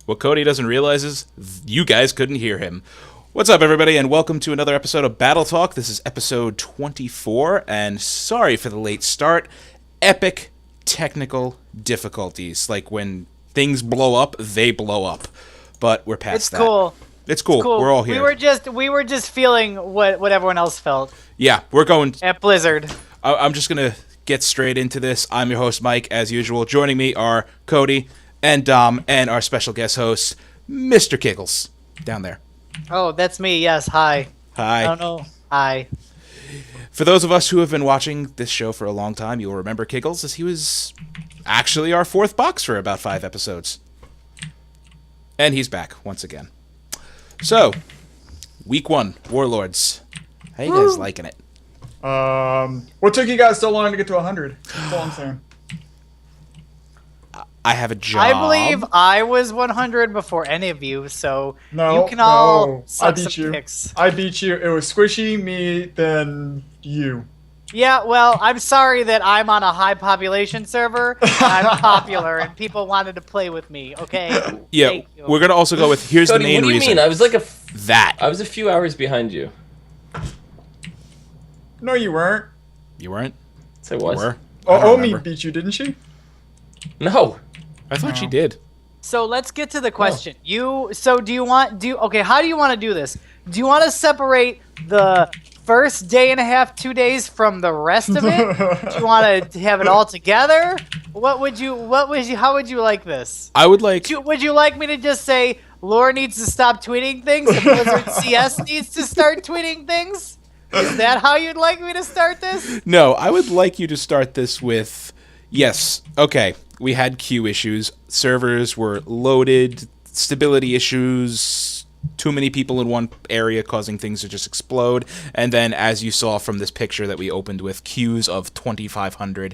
What Cody doesn't realize is you guys couldn't hear him. What's up, everybody, and welcome to another episode of Battle Talk. This is episode 24, and sorry for the late start. Epic technical difficulties. Like when things blow up, they blow up. But we're past that. Cool. It's cool. We're all here. We were just feeling what everyone else felt. Yeah, we're going at Blizzard. I'm just gonna get straight into this. I'm your host, Mike, as usual. Joining me are Cody and Dom, and our special guest host, Mr. Kiggles, down there. Oh, that's me. Yes. Hi. Hi. I don't know. Hi. For those of us who have been watching this show for a long time, you'll remember Kiggles as he was actually our fourth box for about 5 episodes. And he's back once again. So, week 1, Warlords. How you guys liking it? What took you guys so long to get to 100? That's all I'm saying. I have a job. I believe I was 100 before any of you, so No, you can all no, I suck beat some you. dicks. I beat you. It was Squishy, me, then you. Yeah, well, I'm sorry that I'm on a high population server. And I'm popular, and people wanted to play with me. Okay. Yeah, Thank you. we're gonna also go with here's Cody, the main what do you reason. mean? I was like That I was a few hours behind you. No, you weren't. you weren't. So I You was. were. I Oh, don't Omi remember. beat you, didn't she? No. I thought she did. So let's get to the question. Okay, how do you want to do this? Do you want to separate the first day and a half, 2 days from the rest of it? Do you want to have it all together? How would you like this? I would like. Would you like me to just say Lore needs to stop tweeting things and Blizzard CS needs to start tweeting things? Is that how you'd like me to start this? No, I would like you to start this with, yes, okay, we had queue issues, servers were loaded, stability issues, too many people in one area causing things to just explode, and then as you saw from this picture that we opened with, queues of 2,500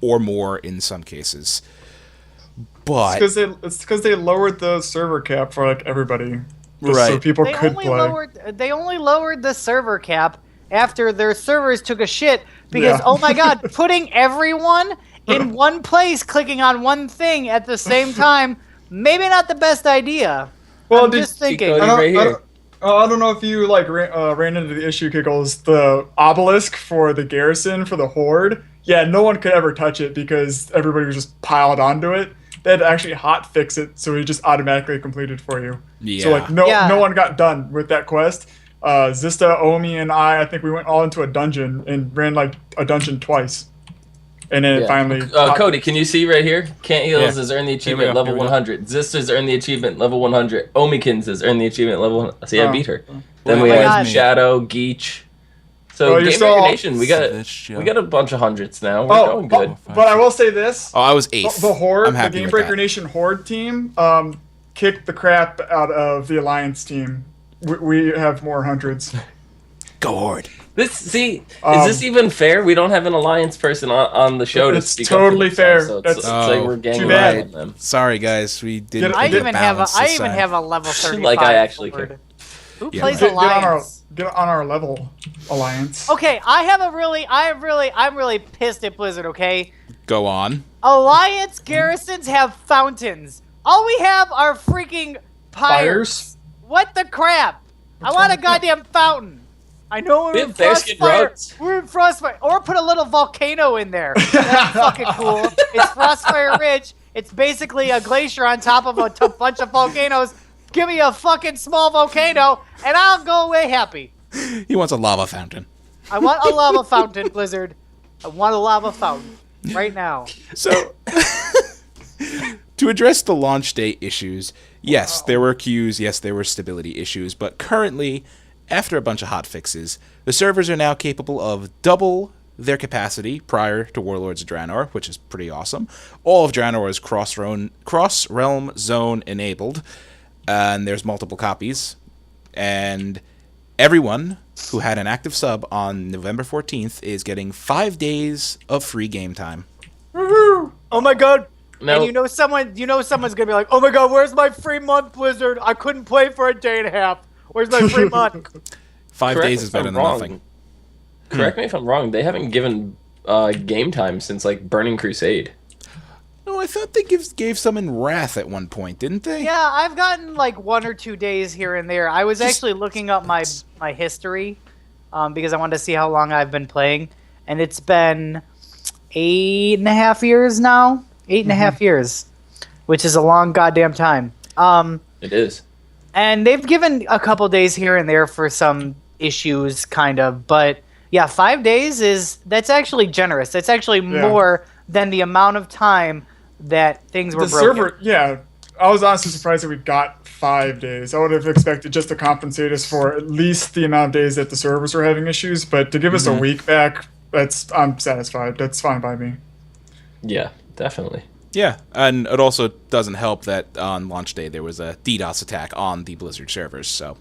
or more in some cases. But It's because they lowered the server cap for like everybody, just so Right. people could play. They only lowered the server cap after their servers took a shit because Yeah. oh my god, putting everyone in one place clicking on one thing at the same time, maybe not the best idea. Well, I'm did- just thinking. Cody, I don't, right I, here. don't, I don't know if you like ran into the issue, Kiggles. The obelisk for the garrison for the horde. Yeah, no one could ever touch it because everybody was just piled onto it. They had to actually hot fix it, so it just automatically completed for you. Yeah. So like Yeah. no one got done with that quest. Zista, Omi, and I think we went all into a dungeon and ran like a dungeon twice, and then Yeah. finally. Cody, can you see right here? Can't Heals Yeah. has earned the Here we achievement go, level here we go. 100. Zista's earned the achievement level 100. Omikins has earned the achievement level 100. See, I Oh. beat her. Well, Then we my had God. Shadow, Geech. So Oh, you're Game still- Breaker Nation, we This got a bunch of hundreds now. We're Oh, going good. but I will say this: oh, I was 8th. the horde, I'm the happy Game with Breaker that. Nation horde team, kicked the crap out of the alliance team. We have more hundreds. Go Horde. Is this Um, even fair? We don't have an alliance person on the show to It's speak totally up for themselves, fair. So it's That's- it's Oh, like we're ganging too bad. up on them. Sorry, guys, we didn't. Get- I get even balanced this time. have a level 35. Like I actually horde. care. Who Yeah, plays right. Alliance? Get on our level, alliance. Okay, I'm really pissed at Blizzard, okay? Go on. Alliance garrisons have fountains. All we have are freaking pyres. Fires? What the crap? I want a goddamn fountain. I know we're We in have Fair-Skin Frostfire. Roads. We're in Frostfire. Or put a little volcano in there. That's fucking cool. It's Frostfire Ridge. It's basically a glacier on top of a bunch of volcanoes. Give me a fucking small volcano, and I'll go away happy. He wants a lava fountain. I want a lava fountain, Blizzard. I want a lava fountain. Right now. So, to address the launch date issues, yes, there were queues, yes, there were stability issues, but currently, after a bunch of hot fixes, the servers are now capable of double their capacity prior to Warlords of Draenor, which is pretty awesome. All of Draenor is cross-realm zone enabled, and there's multiple copies, and everyone who had an active sub on November 14th is getting 5 days of free game time. Woohoo! Oh my god. No. And you know someone's gonna be like, oh my god, where's my free month, Blizzard? I couldn't play for a day and a half. Where's my free month? 5 Correct days me is if better I'm than wrong. nothing. Correct me if I'm wrong. They haven't given game time since like Burning Crusade. Oh, I thought they gave some in Wrath at one point, didn't they? Yeah, I've gotten like 1 or 2 days here and there. I was actually looking up my history because I wanted to see how long I've been playing, and it's been 8.5 years now. 8.5 years, which is a long goddamn time. It is. And they've given a couple days here and there for some issues, kind of. But yeah, 5 days that's actually generous. That's actually more than the amount of time that things were The broken. server, yeah. I was honestly surprised that we got 5 days. I would have expected just to compensate us for at least the amount of days that the servers were having issues, but to give us a week back, I'm satisfied. That's fine by me. Yeah, definitely. Yeah, and it also doesn't help that on launch day there was a DDoS attack on the Blizzard servers, so...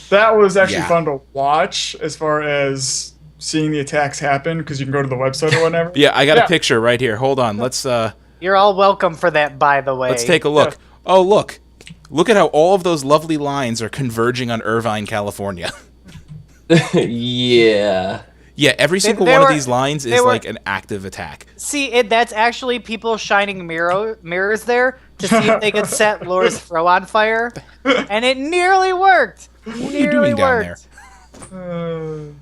That was actually Yeah. fun to watch as far as seeing the attacks happen, because you can go to the website or whatever. Yeah, I got a picture right here. Hold on, let's You're all welcome for that, by the way. take a look. Oh, look. Look at how all of those lovely lines are converging on Irvine, California. Yeah. Yeah, every single they one were- of these lines they is were- like an active attack. See, that's actually people shining mirrors there to see if they could set Lore's throw on fire, and it nearly worked. What are you doing down there?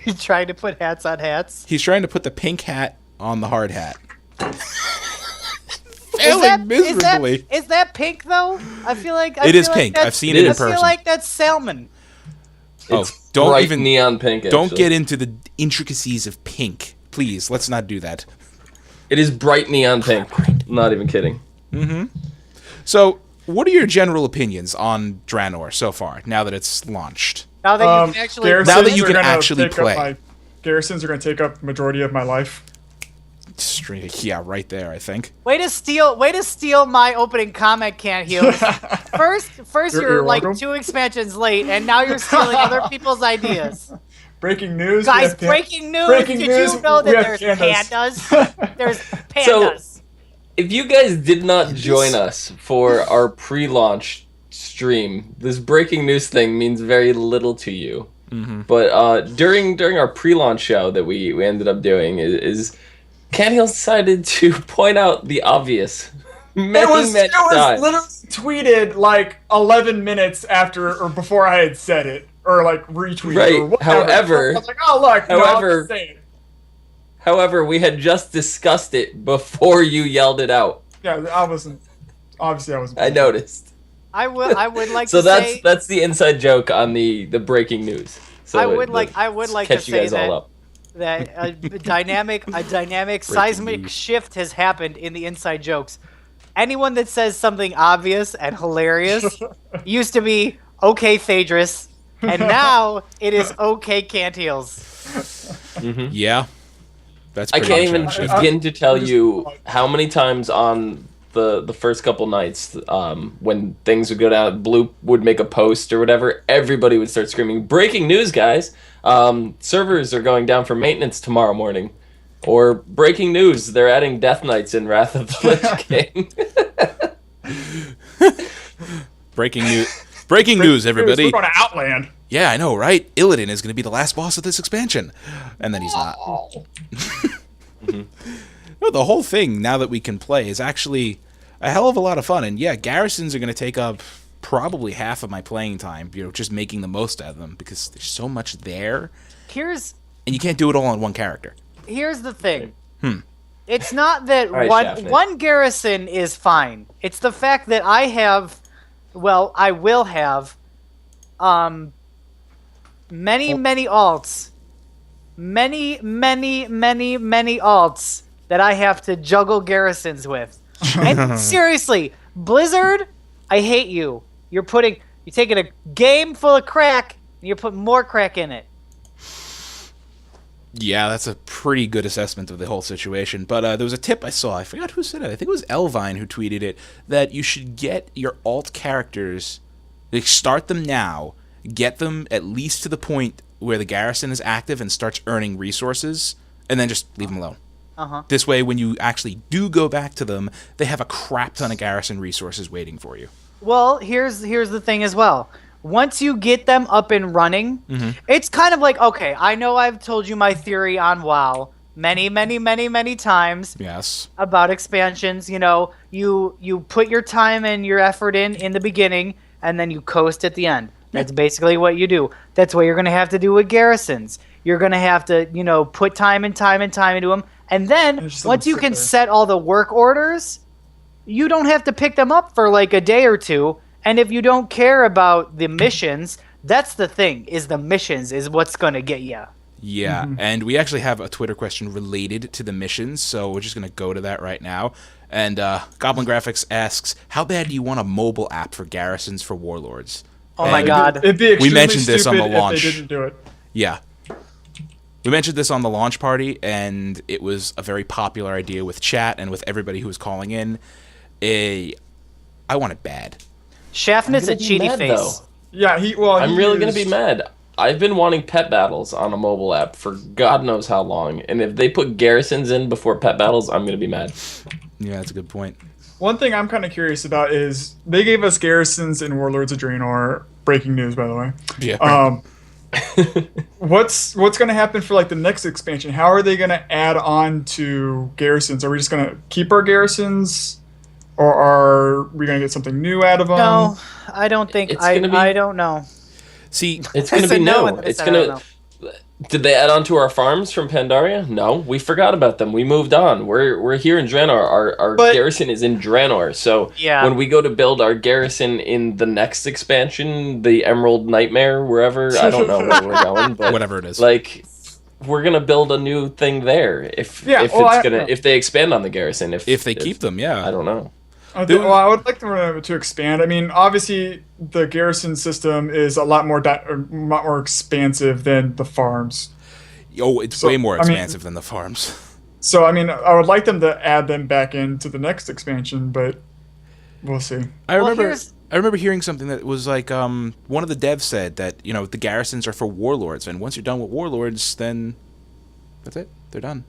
You trying to put hats on hats? He's trying to put the pink hat on the hard hat. Is Failing that, miserably. is that pink though? I feel like It is feel like pink. that's- I've seen it in I person. feel like that's salmon. Oh, It's don't bright even neon pink. don't actually. get into the intricacies of pink. Please, let's not do that. It is bright neon pink. Not even kidding. So, what are your general opinions on Draenor so far, now that it's launched? Now that you can actually Garrisons Now that you are can gonna actually take up play. Garrisons are going to take up the majority of my life. Yeah, right there, I think. way to steal my opening comment, Can't Heal. First you're You're like welcome. 2 expansions late, and now you're stealing other people's ideas. Breaking news. we Guys, have breaking news! Breaking Did news, you know we that have there's pandas? There's So- pandas. If you guys did not join us for our pre-launch stream, this breaking news thing means very little to you. But during our pre-launch show that we ended up doing is Canhill decided to point out the obvious. Many, It was many times. literally tweeted like 11 minutes after or before I had said it, or like retweeted. Right. Or whatever. However- I was like, oh look. no, I'll however- just say it. However, we had just discussed it before you yelled it out. Yeah, I wasn't. Obviously, I wasn't. I noticed. I would like So to say that's the inside joke on the breaking news. So I would like to catch you say guys all that up. that a dynamic seismic news. shift has happened in the inside jokes. Anyone that says something obvious and hilarious used to be okay Phaedrus, and now it is okay Can't Heals. Yeah. That's I pretty can't even much how it shifted. begin to tell you how many times on the first couple nights when things would go down, Blue would make a post or whatever, everybody would start screaming, "Breaking news, guys! Servers are going down for maintenance tomorrow morning." Or, "Breaking news, they're adding Death Knights in Wrath of the Lich King." Breaking news. Breaking news, everybody. We're going to Outland. Yeah, I know, right? Illidan is going to be the last boss of this expansion. And then he's not. No, the whole thing, now that we can play, is actually a hell of a lot of fun. And yeah, garrisons are going to take up probably half of my playing time, just making the most out of them, because there's so much there, Here's and you can't do it all on one character. here's the thing. It's not that All right, one Shaft. one garrison is fine. It's the fact that I will have many alts. Many alts that I have to juggle garrisons with. And seriously, Blizzard, I hate you. You're taking a game full of crack and you're putting more crack in it. Yeah, that's a pretty good assessment of the whole situation. But there was a tip I saw. I forgot who said it. I think it was Elvine who tweeted it. That you should get your alt characters, like start them now, get them at least to the point where the garrison is active and starts earning resources, and then just leave them alone. This way, when you actually do go back to them, they have a crap ton of garrison resources waiting for you. Well, here's the thing as well. Once you get them up and running, it's kind of like, okay, I know I've told you my theory on WoW many times Yes. about expansions. You know, you put your time and your effort in the beginning, and then you coast at the end. That's basically what you do. That's what you're going to have to do with garrisons. You're going to have to, you know, put time into them. And then just once you sit can there. set all the work orders, you don't have to pick them up for like a day or two. And if you don't care about the missions, that's the thing, is the missions is what's going to get you. Yeah, and we actually have a Twitter question related to the missions, so we're just going to go to that right now. And Goblin Graphics asks, how bad do you want a mobile app for garrisons for warlords? Oh my And God. It'd be extremely mentioned this on the stupid launch. if they didn't do it. Yeah. We mentioned this on the launch party, and it was a very popular idea with chat and with everybody who was calling in. I want it bad. Shaftness I'm a gonna be cheaty mad, face. though. Yeah, I'm really going to be mad. I've been wanting pet battles on a mobile app for God knows how long, and if they put garrisons in before pet battles, I'm going to be mad. Yeah, that's a good point. One thing I'm kind of curious about is they gave us garrisons in Warlords of Draenor. Breaking news, by the way. Yeah. What's going to happen for like the next expansion? How are they going to add on to garrisons? Are we just going to keep our garrisons, or are we going to get something new out of them? No, I don't think. It's gonna be- I don't know. See, It's going to said be no, new. and then I It's said I going don't to. Did they add on to our farms from Pandaria? No, we forgot about them. We moved on. We're here in Draenor. Our But- garrison is in Draenor. So Yeah. when we go to build our garrison in the next expansion, the Emerald Nightmare, wherever, I don't know where we're going, but whatever it is. like we're gonna build a new thing there if Yeah, if well, it's gonna if they expand on the garrison. If they keep them, yeah. I don't know. Well, I would like them to expand. I mean, obviously, the garrison system is a lot more expansive than the farms. Oh, it's So, way more I mean- expansive than the farms. So, I mean, I would like them to add them back into the next expansion, but we'll see. I Well, remember here's- I remember hearing something that was like one of the devs said that, you know, the garrisons are for warlords, and once you're done with warlords, then that's it. They're done.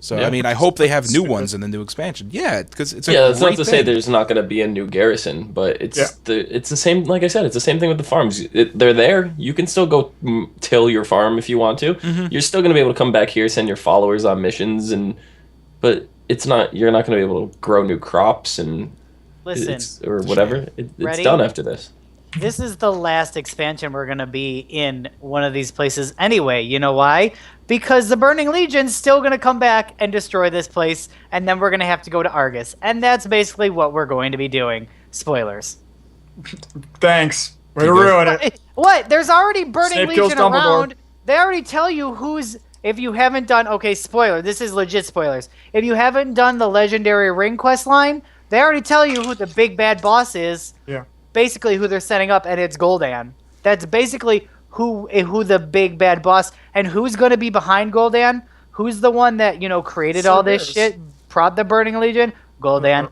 So Yeah. I mean, I hope they have new Stupid. ones in the new expansion. Yeah, because it's a Yeah, that's not great to say thing. there's not going to be a new garrison, but it's Yeah. it's the same. Like I said, it's the same thing with the farms. They're there. You can still go till your farm if you want to. Mm-hmm. You're still going to be able to come back here, send your followers on missions, but it's not. You're not going to be able to grow new crops and Listen, or whatever. It's Ready? done after this. this is the last expansion we're going to be in one of these places anyway. You know why? Because the Burning Legion's still going to come back and destroy this place, and then we're going to have to go to Argus. And that's basically what we're going to be doing. Spoilers. Thanks. Way to You guys- ruin it. What? There's already Burning Snape kills Legion Dumbledore. around. They already tell you who's... If you haven't done... Okay, spoiler. This is legit spoilers. If you haven't done the Legendary Ring quest line, they already tell you who the big bad boss is. Yeah. Basically who they're setting up, and it's Gul'dan. That's basically who the big bad boss, and who's going to be behind Gul'dan? Who's the one that, you know, created all this Cerberus. shit, prod the Burning Legion? Gul'dan.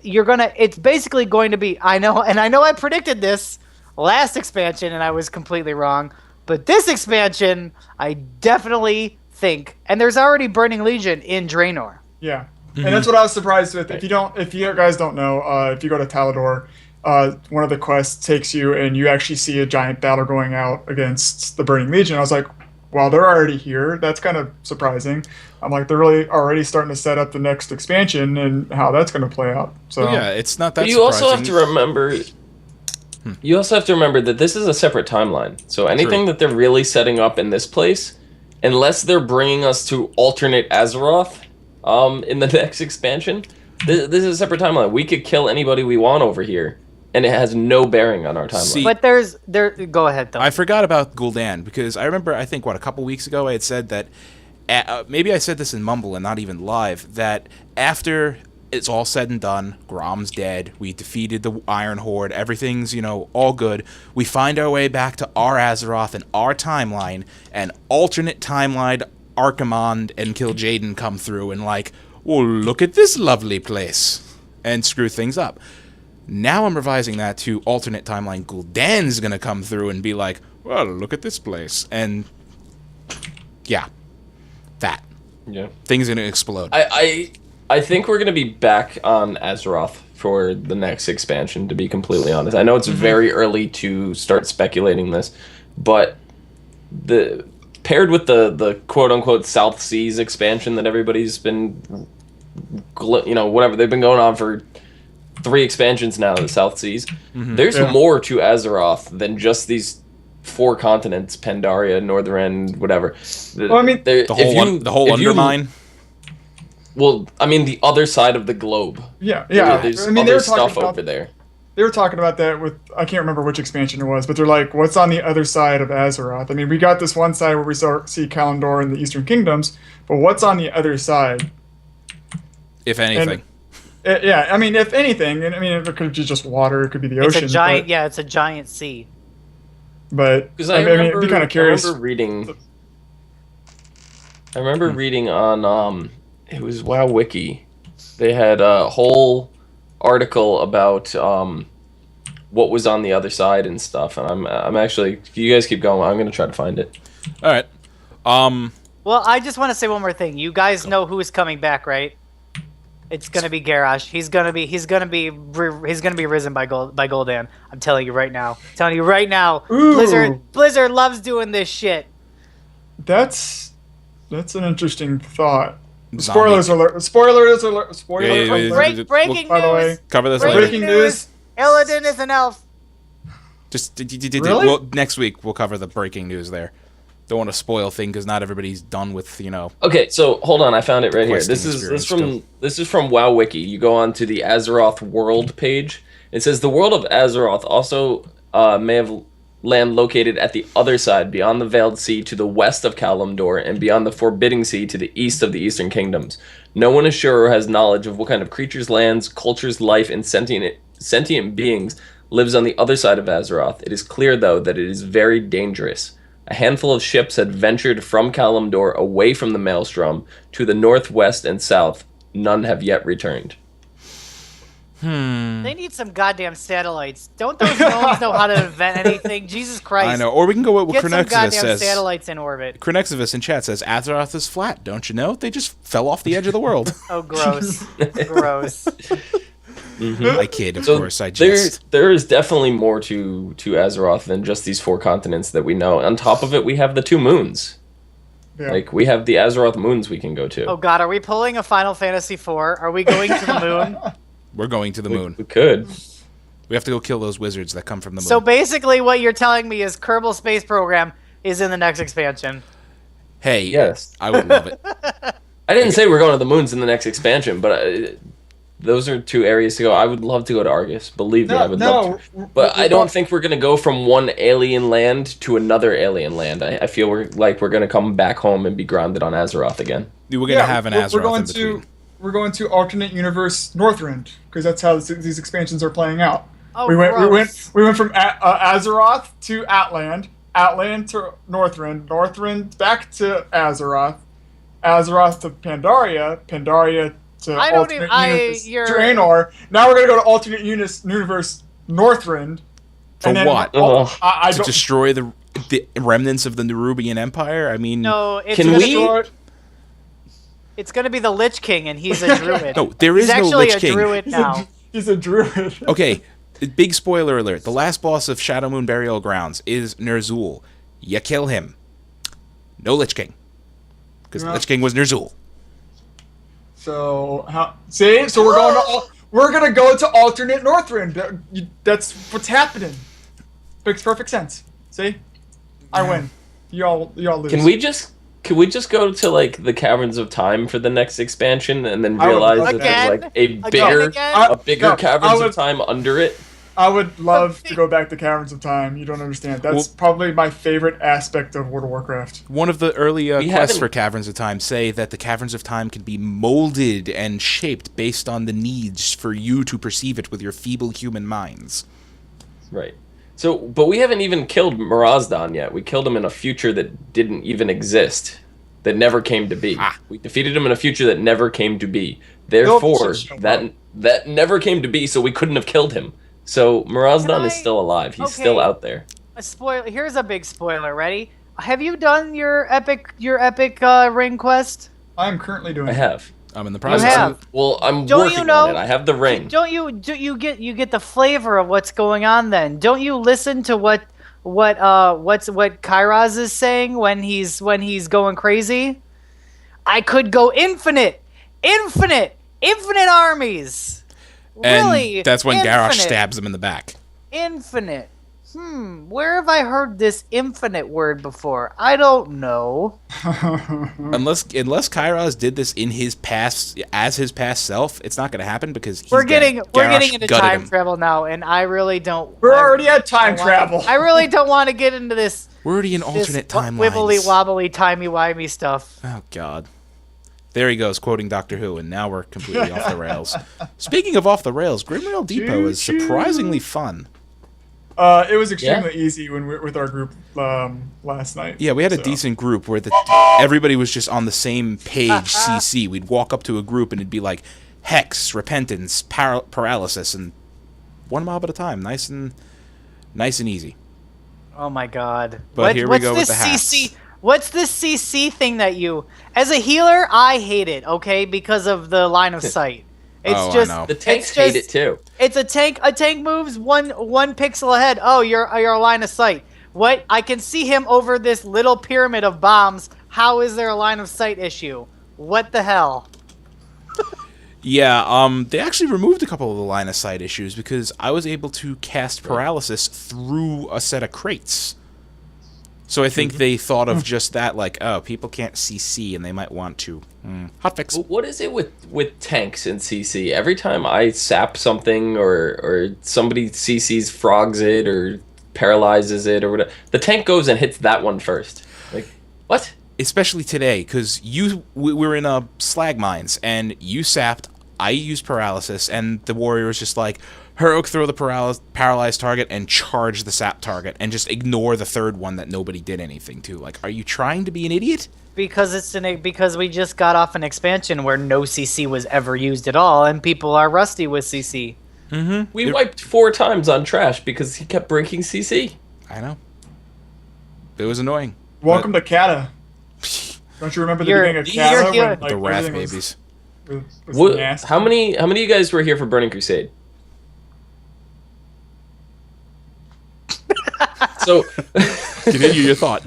It's basically going to be, I know I predicted this last expansion and I was completely wrong, but this expansion, I definitely think, and there's already Burning Legion in Draenor. Yeah. And that's what I was surprised with. If you guys don't know, if you go to Talador, one of the quests takes you and you actually see a giant battle going out against the Burning Legion. I was like, well, they're already here. That's kind of surprising. I'm like, they're really already starting to set up the next expansion and how that's going to play out. So Yeah, it's not that But you surprising. also have to remember. You also have to remember that this is a separate timeline. So anything True. that they're really setting up in this place, unless they're bringing us to alternate Azeroth, in the next expansion, this is a separate timeline. We could kill anybody we want over here, and it has no bearing on our timeline. See, But go ahead though. I forgot about Gul'dan because I remember, I think, a couple weeks ago I had said that, maybe I said this in Mumble and not even live, that after it's all said and done, Grom's dead, we defeated the Iron Horde, everything's, you know, all good, we find our way back to our Azeroth and our timeline, and alternate timeline Archimonde and Kil'jaeden come through and like, well, look at this lovely place, and screw things up. Now I'm revising that to alternate timeline. Gul'dan's gonna come through and be like, well, look at this place. And yeah, that. yeah. Things are gonna explode. I think we're gonna be back on Azeroth for the next expansion. To be completely honest, I know it's very early to start speculating this, but paired with the quote unquote South Seas expansion that everybody's been, whatever they've been going on for 3 expansions now, the South Seas. There's more to Azeroth than just these 4 continents: Pandaria, Northrend, whatever. Well, I mean, The whole Undermine. Well, I mean, the other side of the globe. Yeah. There's I mean, other stuff over there. They were talking about that with, I can't remember which expansion it was, but they're like, what's on the other side of Azeroth? I mean, we got this one side where we see Kalimdor and the Eastern Kingdoms, but what's on the other side? If anything. Yeah, I mean, if anything, and I mean, it could be just water, it could be the ocean. It's a giant, it's a giant sea. But Because I mean, it'd be kind of curious. I remember reading on it was WoW Wiki. They had a whole article about what was on the other side and stuff, and I'm actually, if you guys keep going, I'm gonna try to find it. All right. Well, I just want to say one more thing. You guys know who is coming back, right? It's gonna be Garrosh. He's gonna be risen by Gul'dan. I'm telling you right now. I'm telling you right now. Ooh. Blizzard loves doing this shit. That's an interesting thought. Zombie. Spoilers alert! Spoilers alert! Spoilers Yeah, alert! Breaking By the way, news. Cover this Breaking later. breaking news. Illidan is an elf. Just Really? well, next week we'll cover the breaking news there. Don't want to spoil thing because not everybody's done with Okay, so hold on, I found it right here. Questing This is from WoW Wiki. You go on to the Azeroth world page. It says the world of Azeroth also may have land located at the other side, beyond the Veiled Sea to the west of Kalimdor, and beyond the Forbidding Sea to the east of the Eastern Kingdoms. No one is sure or has knowledge of what kind of creatures, lands, cultures, life, and sentient beings lives on the other side of Azeroth. It is clear, though, that it is very dangerous. A handful of ships had ventured from Kalimdor away from the Maelstrom to the northwest and south. None have yet returned. They need some goddamn satellites. Don't those gnomes know how to invent anything? Jesus Christ. I know. Or we can go with what Get some Chronexivus goddamn says. satellites in orbit. Chronexivus in chat says Azeroth is flat. Don't you know? They just fell off the edge of the world. Oh, gross. Gross. I kid, of course. I just. There is definitely more to Azeroth than just these 4 continents that we know. On top of it, we have the 2 moons. Yeah. Like, we have the Azeroth moons we can go to. Oh god, are we pulling a Final Fantasy IV? Are we going to the moon? We're going to the moon. We could. We have to go kill those wizards that come from the moon. So basically what you're telling me is Kerbal Space Program is in the next expansion. Hey, Yes. I would love it. I didn't say we're going to the moons in the next expansion, but those are 2 areas to go. I would love to go to Argus. Believe me, I would love to. But I don't think we're going to go from one alien land to another alien land. I feel we're going to come back home and be grounded on Azeroth again. We're going to have an Azeroth in between. We're going to alternate universe Northrend because that's how these expansions are playing out. Oh, we went gross. from Azeroth to Atland, Atland to Northrend, Northrend back to Azeroth, Azeroth to Pandaria, Pandaria to Draenor. Now we're gonna go to alternate universe Northrend. For what? I To don't. destroy the remnants of the Nerubian Empire? I mean, No, it's Can gonna we- be, it's gonna be the Lich King and he's a druid. no, there is He's no actually Lich a King. druid now. He's a druid. Okay, big spoiler alert. The last boss of Shadow Moon Burial Grounds is Ner'zhul. You kill him. No Lich King. Because Yeah. Lich King was Ner'zhul. So so we're gonna go to alternate Northrend. That's what's happening. Makes perfect sense. See, I win. Y'all lose. Can we just go to like the Caverns of Time for the next expansion and then I would realize love that there's that. like a bigger No, Caverns of Time under it? I would love to go back to Caverns of Time. You don't understand. That's probably my favorite aspect of World of Warcraft. One of the early quests haven't- for Caverns of Time say that the Caverns of Time can be molded and shaped based on the needs for you to perceive it with your feeble human minds. Right. So, but we haven't even killed Mirazdan yet. We killed him in a future that didn't even exist, that never came to be. We defeated him in a future that never came to be. Therefore, that never came to be, so we couldn't have killed him. So Mirazdan is still alive. He's still out there. A spoiler. Here's a big spoiler. Ready? Have you done your epic ring quest? I'm currently doing. I have. I'm in the You process. have. Well, I'm Don't working you know? on it. I have the ring. Don't you get the flavor of what's going on? Then don't you listen to what what Kairaz is saying when he's going crazy? I could go infinite armies. And Really? that's when Garrosh Infinite. stabs him in the back. Infinite. Where have I heard this infinite word before? I don't know. Unless Kairos did this in his past as his past self, it's not going to happen because he's We're getting Garrosh into gutted time him. travel now, and I really don't. We're already at time don't wanna- travel. I really don't want to get into this. We're already in This alternate wibbly timelines. wobbly timey wimey stuff. Oh God. There he goes, quoting Doctor Who, and now we're completely off the rails. Speaking of off the rails, Grimrail Depot is surprisingly fun. It was extremely easy when we with our group last night. Yeah, we had a so. decent group where everybody was just on the same page, CC. We'd walk up to a group and it'd be like Hex, Repentance, Paralysis, and 1 mob at a time. Nice and easy. Oh my god. But here we go with this the hats. CC? What's this CC thing that you, as a healer, I hate it. Okay, because of the line of sight. It's Oh, I just know. The tanks it's hate just- it too. It's a tank. A tank moves one pixel ahead. Oh, you're a line of sight. What? I can see him over this little pyramid of bombs. How is there a line of sight issue? What the hell? Yeah, they actually removed a couple of the line of sight issues because I was able to cast Paralysis through a set of crates. So I think they thought of just that, like, oh, people can't CC and they might want to. Hotfix. What is it with tanks in CC? Every time I sap something or somebody CCs frogs it or paralyzes it or whatever, the tank goes and hits that one first. Like, what? Especially today, because we were in slag mines, and you sapped, I used Paralysis, and the warrior was just like, Heroic throw the paralyzed target and charge the sap target, and just ignore the third one that nobody did anything to. Like, are you trying to be an idiot? Because we just got off an expansion where no CC was ever used at all, and people are rusty with CC. We wiped 4 times on Trash because he kept breaking CC. I know. It was annoying. Welcome to Kata. Don't you remember the You're- beginning of you're Kata here- when like The Wrath everything was- babies. was What? nasty? How many of you guys were here for Burning Crusade? So Continue your thought.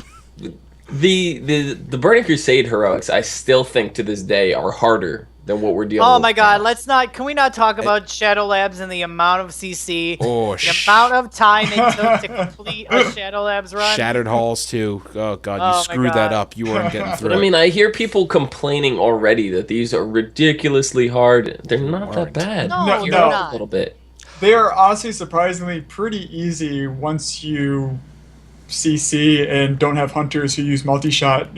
the Burning Crusade heroics, I still think to this day are harder than what we're dealing with. Oh my god, now. can we not talk about Shadow Labs and the amount of CC, Oh, the amount of time it took to complete a Shadow Labs run? Shattered Halls, too. Oh, God, Oh, you my screwed that God. up. You weren't getting through But I it. mean, I hear people complaining already that these are ridiculously hard. They're not that weren't. bad. No, No, you're no. not. A little bit. They are honestly surprisingly pretty easy once you CC and don't have hunters who use multi-shot,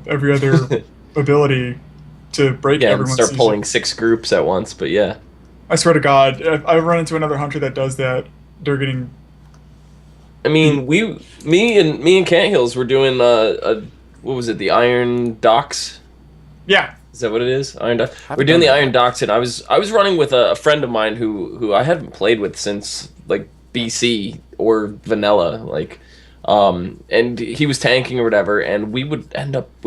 every other ability to break Yeah, and everyone's start CC. pulling 6 groups at once. But yeah, I swear to God, if I run into another hunter that does that, they're getting... I mean, me and Cant Hills were doing what was it? The Iron Docks. Yeah. Is that what it is? Iron Docks. Haven't We're doing the done that Iron Docks, and I was running with a friend of mine who I haven't played with since like BC or Vanilla, like, and he was tanking or whatever, and we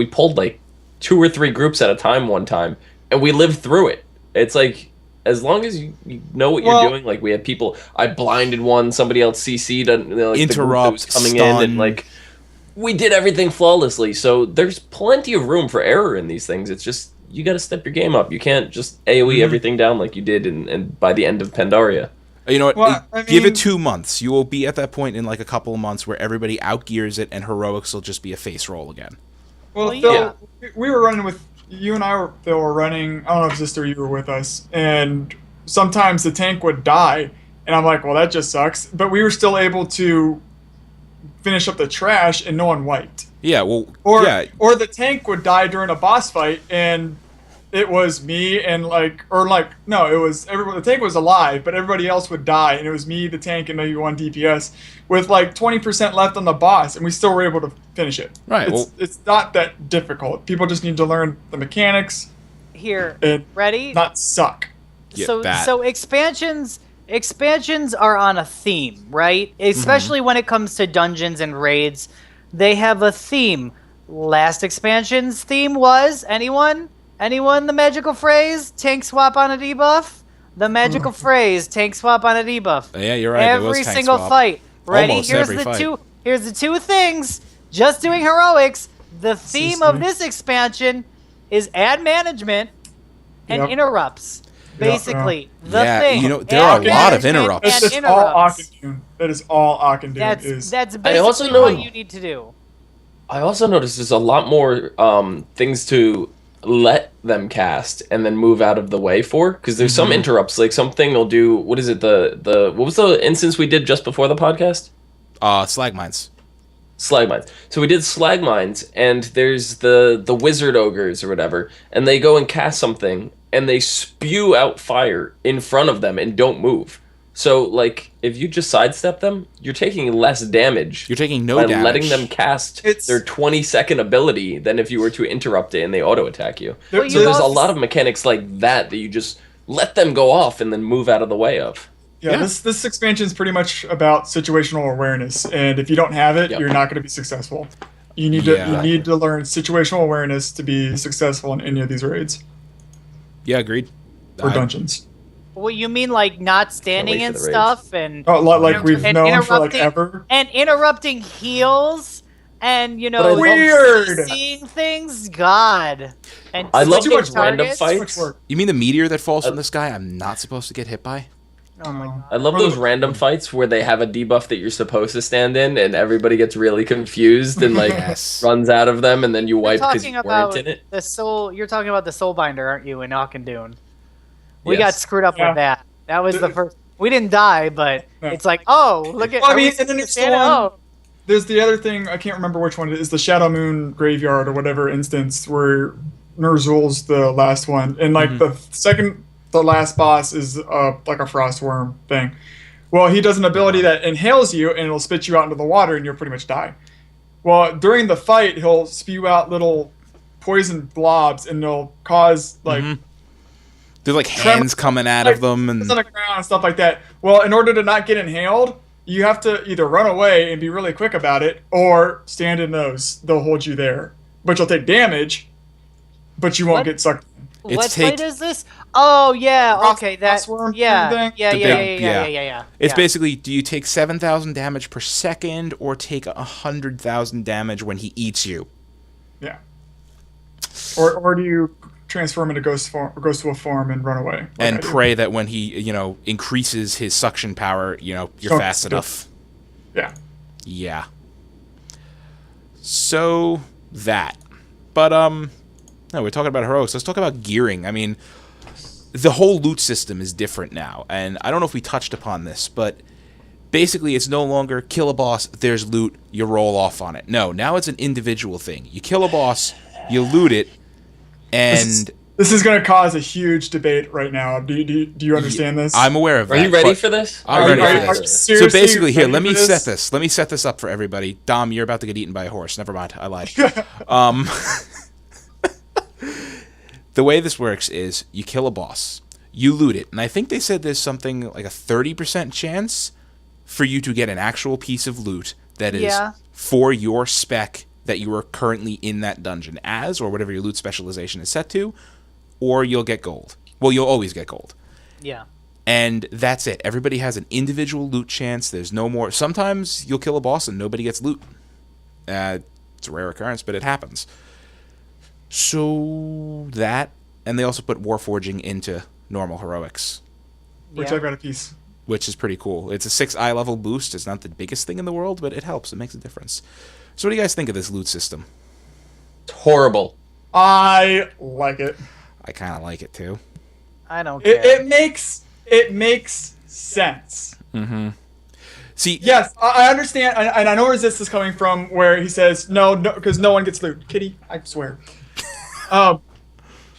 pulled like 2 or 3 groups at a time one time, and we lived through it. It's like, as long as you know what Well- you're doing, like we had people, I blinded one, somebody else CC'd, like, the group that Interrupt, was coming in, stun. and like, we did everything flawlessly. So there's plenty of room for error in these things. It's just, you got to step your game up. You can't just AoE everything down like you did and by the end of Pandaria. You know what? Well, I Give mean- it 2 months. You will be at that point in like a couple of months where everybody outgears it and heroics will just be a face roll again. Well, Well, Phil, yeah. we were running with... You and Phil were running... I don't know if Sister, you were with us. And sometimes the tank would die. And I'm like, well, that just sucks. But we were still able to finish up the trash and no one wiped. Yeah, well, Or yeah. or the tank would die during a boss fight, and it was me and it was everyone. The tank was alive, but everybody else would die, and it was me, the tank, and maybe 1 DPS with like 20% left on the boss, and we still were able to finish it. Right, It's not that difficult. People just need to learn the mechanics Here, and ready? not suck. Yeah, so that. so expansions are on a theme, right? Especially when it comes to dungeons and raids, they have a theme. Last expansion's theme was anyone the magical phrase tank swap on a debuff? The magical phrase tank swap on a debuff. Yeah, you're right. There was Every tank single swap. fight. Ready? Almost Here's every the fight. here's the two things. Just doing heroics. The theme of System. this expansion is ad management and Yep. interrupts. Basically, the Yeah, thing. you know, there are Ad a lot of management interrupts. and That's all interrupts. Akendune. That is all Akendune is. That's I also basically know- what you need to do. I also noticed there's a lot more things to let them cast and then move out of the way for, because there's some interrupts. Like something will do. What is it? The what was the instance we did just before the podcast? Slag mines. Slag mines. So we did slag mines, and there's the wizard ogres or whatever, and they go and cast something, and they spew out fire in front of them and don't move. So like if you just sidestep them, you're taking less damage. You're taking no by damage. letting them cast It's- their 20-second ability than if you were to interrupt it and they auto attack you. There- Well, So you there's a also- lot of mechanics like that you just let them go off and then move out of the way of. Yeah, this expansion is pretty much about situational awareness, and if you don't have it, Yep. you're not going to be successful. You need Yeah. to learn situational awareness to be successful in any of these raids Yeah, agreed. or dungeons. Well, you mean like not standing wait for and the raids. stuff and Oh, like we've and known for like interrupting- ever. and interrupting heals and But I- Weird. seeing things. God, and I love switching those random targets. fights. Too much work. You mean the meteor that falls from the sky I'm not supposed to get hit by? Oh my God. I love those random fights where they have a debuff that you're supposed to stand in and everybody gets really confused and like Yes. runs out of them and then you You're wipe because talking you about weren't in it. the soul. You're talking about the Soulbinder, aren't you, in Akendune? We Yes. got screwed up Yeah. with that. That was the first. We didn't die, but No. it's like, oh, look at. Well, I are we mean, and then it's standing- the one- oh. There's the other thing, I can't remember which one it is, the Shadow Moon Graveyard or whatever instance where Nerzul's the last one. And like the last boss is like a frost worm thing. Well, he does an ability that inhales you and it'll spit you out into the water and you'll pretty much die. Well, during the fight, he'll spew out little poison blobs and they'll cause like There's like hands coming out of them, and on the ground and stuff like that. Well, in order to not get inhaled, you have to either run away and be really quick about it, or stand in those. They'll hold you there, but you'll take damage, but you won't What? get sucked. It's What take- fight is this? Oh yeah, Frost- okay, that Frostworm yeah, thing? yeah, The yeah, big- yeah, yeah. yeah. it's yeah. basically, do you take 7,000 damage per second or take 100,000 damage when he eats you? Yeah. Or do you transform into ghost to a form and run away? like And I do? pray that when he, increases his suction power, you're Sucks fast it. enough. Yeah. Yeah. So that. But no, we're talking about heroics. Let's talk about gearing. I mean, the whole loot system is different now, and I don't know if we touched upon this, but basically it's no longer kill a boss, there's loot, you roll off on it. No, now it's an individual thing. You kill a boss, you loot it, and This is going to cause a huge debate right now. Do you understand this? I'm aware of Are that. you ready but for this? I'm Are ready you- for are you this. So seriously basically, here, ready let me for set this? this. Let me set this up for everybody. Dom, you're about to get eaten by a horse. Never mind, I lied. The way this works is you kill a boss, you loot it, and I think they said there's something like a 30% chance for you to get an actual piece of loot that is Yeah. for your spec that you are currently in that dungeon as, or whatever your loot specialization is set to, or you'll get gold. Well, you'll always get gold. Yeah. And that's it. Everybody has an individual loot chance. There's no more. Sometimes you'll kill a boss and nobody gets loot. It's a rare occurrence, but it happens. So that, and they also put Warforging into normal heroics, Which Yeah. I've got a piece. which is pretty cool. It's a 6 eye level boost. It's not the biggest thing in the world, but it helps. It makes a difference. So what do you guys think of this loot system? It's horrible. I like it. I kind of like it too. I don't care. It makes sense. See, Yes, I understand, and I know where this is coming from, where he says no, because no one gets loot. Kitty, I swear.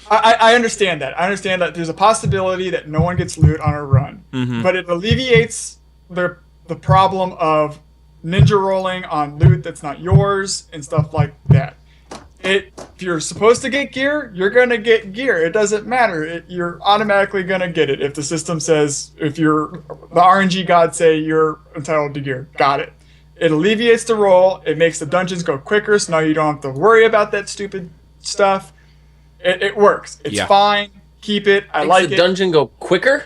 I understand that. I understand that there's a possibility that no one gets loot on a run, but it alleviates the problem of ninja rolling on loot that's not yours and stuff like that. If you're supposed to get gear, you're gonna get gear. It doesn't matter. You're automatically gonna get it if the system says, if the RNG gods say you're entitled to gear. Got it. It alleviates the roll. It makes the dungeons go quicker, so now you don't have to worry about that stupid stuff. It works. It's Yeah. fine. Keep it. I Makes like the it. dungeon go quicker?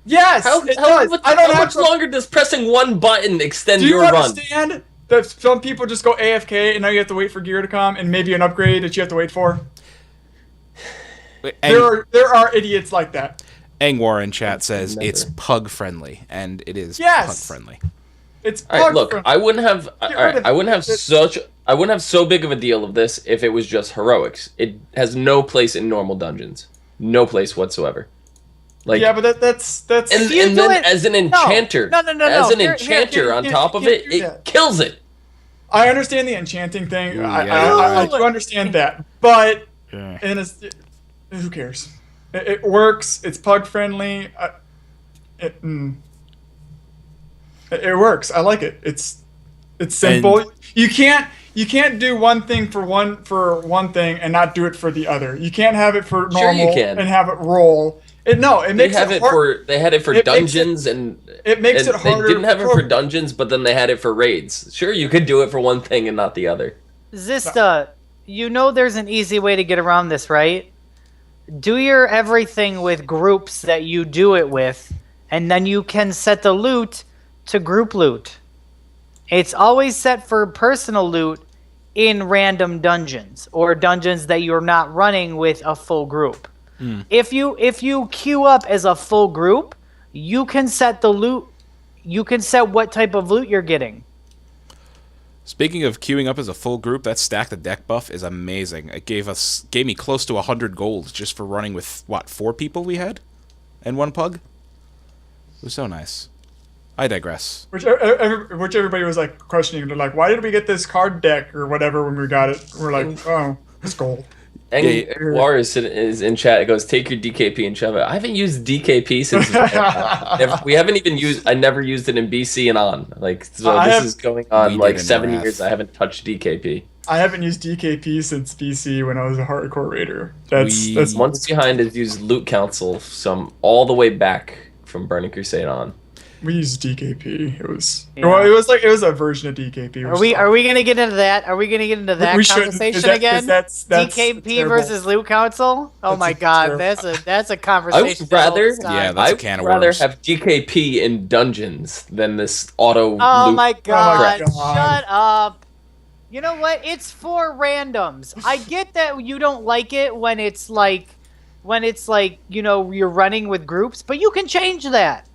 It does. I don't how have much to. longer does pressing one button extend Do you your run? understand that some people just go AFK and now you have to wait for gear to come and maybe an upgrade that you have to wait for. There are idiots like that. Angwar in chat says Never. it's pug friendly, and it is Yes. pug friendly. It's All right, pug look, friendly. I wouldn't have. All Get right, rid of I wouldn't have it. I wouldn't have so big of a deal of this if it was just heroics. It has no place in normal dungeons, no place whatsoever. Like, Yeah, but that's and You do then it- as an enchanter, No. as an Here- enchanter on here- top of here- it, here- it kills it. I understand the enchanting thing. Ooh, I yeah. do understand that, but Yeah. and who cares? It works. It's pug friendly. It works. I like it. It's simple. And- you can't do one thing for one thing and not do it for the other. You can't have it for Sure you normal can. and have it roll. It They makes have it it hard. they had it for It makes dungeons and It makes and it harder. They didn't have it for for- dungeons, but then they had it for raids. Sure, you could do it for one thing and not the other. Zista, you know there's an easy way to get around this, right? Do your everything with groups that you do it with, and then you can set the loot to group loot. It's always set for personal loot in random dungeons or dungeons that you're not running with a full group. If you queue up as a full group, you can set the loot. You can set what type of loot you're getting. Speaking of queuing up as a full group, that stack the deck buff is amazing. It gave me close to 100 gold just for running with, 4 people we had? And 1 pug? It was so nice. I digress. Which everybody was like questioning. They're like, why did we get this card deck or whatever when we got it? We're like, oh, it's gold. And Yeah, War is in chat. It goes, take your DKP and shove it. I haven't used DKP since we haven't even used. I never used it in BC and on. Like, so this is going We on did like in 7 Wrath. years. I haven't touched DKP. I haven't used DKP since BC when I was a hardcore raider. We- That's Once behind is used Loot Council all the way back from Burning Crusade on. we used DKP. It was Yeah. well, it was a version of DKP. Are we gonna get into that? Are we gonna get into that We should- conversation is that- 'cause again? that's DKP terrible. versus Loot Council? Oh That's my a god, terrible- that's a I conversation. would rather, that holds time. Yeah, that's I a can of would rather worms. have DKP in dungeons than this auto. Oh loot. my god, God. shut up. You know what? It's for randoms. I get that you don't like it when it's like, you know, you're running with groups, but you can change that.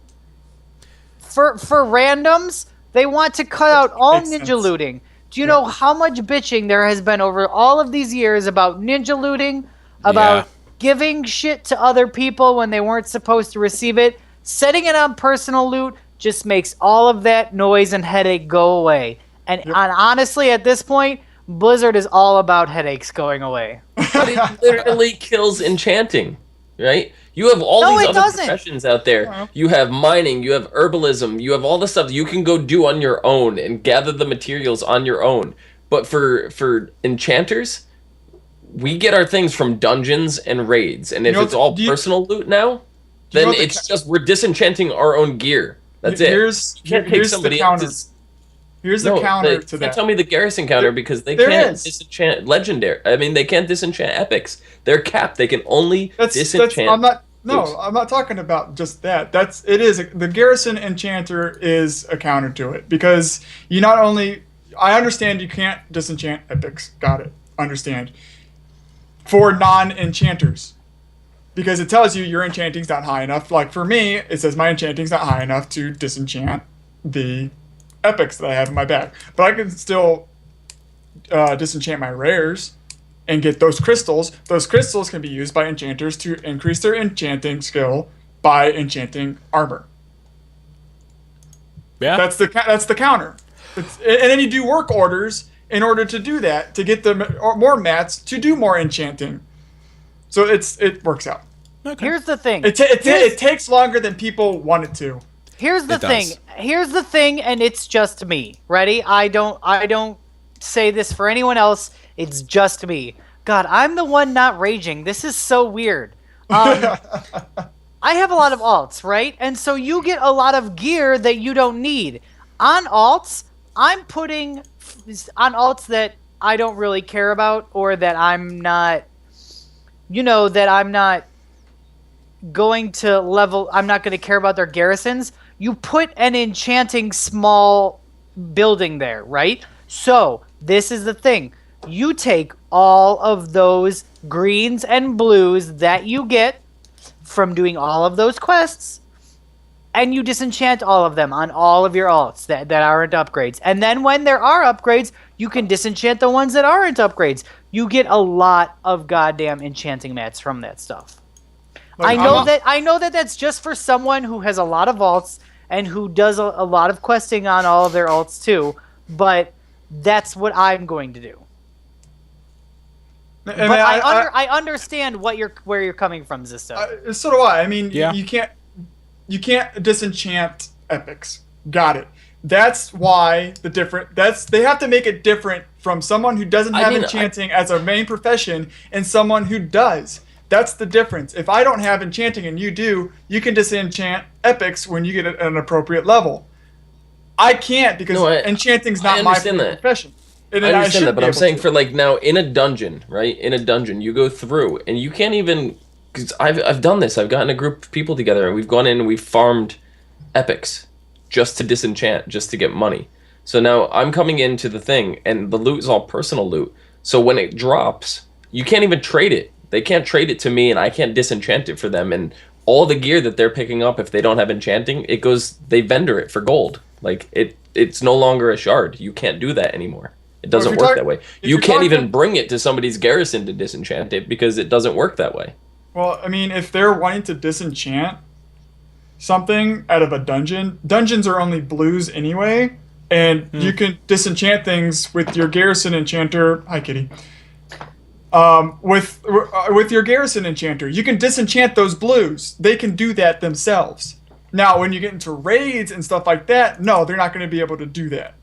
For randoms, they want to cut out all makes ninja sense. looting. Do you know how much bitching there has been over all of these years about ninja looting, about Yeah. giving shit to other people when they weren't supposed to receive it? Setting it on personal loot just makes all of that noise and headache go away. And honestly, at this point, Blizzard is all about headaches going away. But it literally kills enchanting, right? You have all No, these it other doesn't. professions out there. You have mining, you have herbalism, you have all the stuff that you can go do on your own and gather the materials on your own. But for enchanters, we get our things from dungeons and raids, and if know, it's all do you- personal loot now, you then know the it's just we're disenchanting our own gear. That's it. Here's You can't take here's the somebody counter. else's. Here's the counter to you that. can't tell me the garrison counter because they There can't is. disenchant legendary. I mean, they can't disenchant epics. They're capped. They can only disenchant. I'm not talking about just that. The garrison enchanter is a counter to it because you not only I understand you can't disenchant epics. Got it. Understand. For non-enchanters. Because it tells you your enchanting's not high enough. Like for me, it says my enchanting's not high enough to disenchant the epics that I have in my bag. But I can still disenchant my rares and get those crystals. Those crystals can be used by enchanters to increase their enchanting skill by enchanting armor. Yeah. That's the counter. And then you do work orders in order to do that, to get more mats to do more enchanting. So it works out. Okay. Here's the thing. It takes longer than people want it to. Here's the It thing. does. Here's the thing, and it's just me. Ready? I don't say this for anyone else. It's just me. God, I'm the one not raging. This is so weird. I have a lot of alts, right? And so you get a lot of gear that you don't need. On alts, I'm putting on alts that I don't really care about or that I'm not, that I'm not going to level, I'm not going to care about their garrisons. You put an enchanting small building there, right? So this is the thing. You take all of those greens and blues that you get from doing all of those quests, and you disenchant all of them on all of your alts that aren't upgrades. And then when there are upgrades, you can disenchant the ones that aren't upgrades. You get a lot of goddamn enchanting mats from that stuff. Like, I know that that's just for someone who has a lot of alts and who does a lot of questing on all of their alts too, but that's what I'm going to do. And But I understand where you're coming from, Zisto. So do I. I mean, Yeah. you can't disenchant epics. Got it. That's why they have to make it different from someone who doesn't have enchanting as a main profession and someone who does. That's the difference. If I don't have enchanting and you do, you can disenchant epics when you get at an appropriate level. I can't because enchanting's not my profession. And I then understand should that, but be I'm able saying to. for like now in a dungeon, right? In a dungeon, you go through and you can't even, because I've done this. I've gotten a group of people together and we've gone in and we've farmed epics just to disenchant, just to get money. So now I'm coming into the thing and the loot is all personal loot. So when it drops, you can't even trade it. They can't trade it to me and I can't disenchant it for them. And all the gear that they're picking up, if they don't have enchanting, it goes, they vendor it for gold. Like it's no longer a shard. You can't do that anymore. It doesn't work that way. You can't even bring it to somebody's garrison to disenchant it because it doesn't work that way. Well, I mean, if they're wanting to disenchant something out of a dungeon, dungeons are only blues anyway, and you can disenchant things with your garrison enchanter. Hi, Kitty. With your garrison enchanter, you can disenchant those blues. They can do that themselves. Now, when you get into raids and stuff like that, no, they're not going to be able to do that.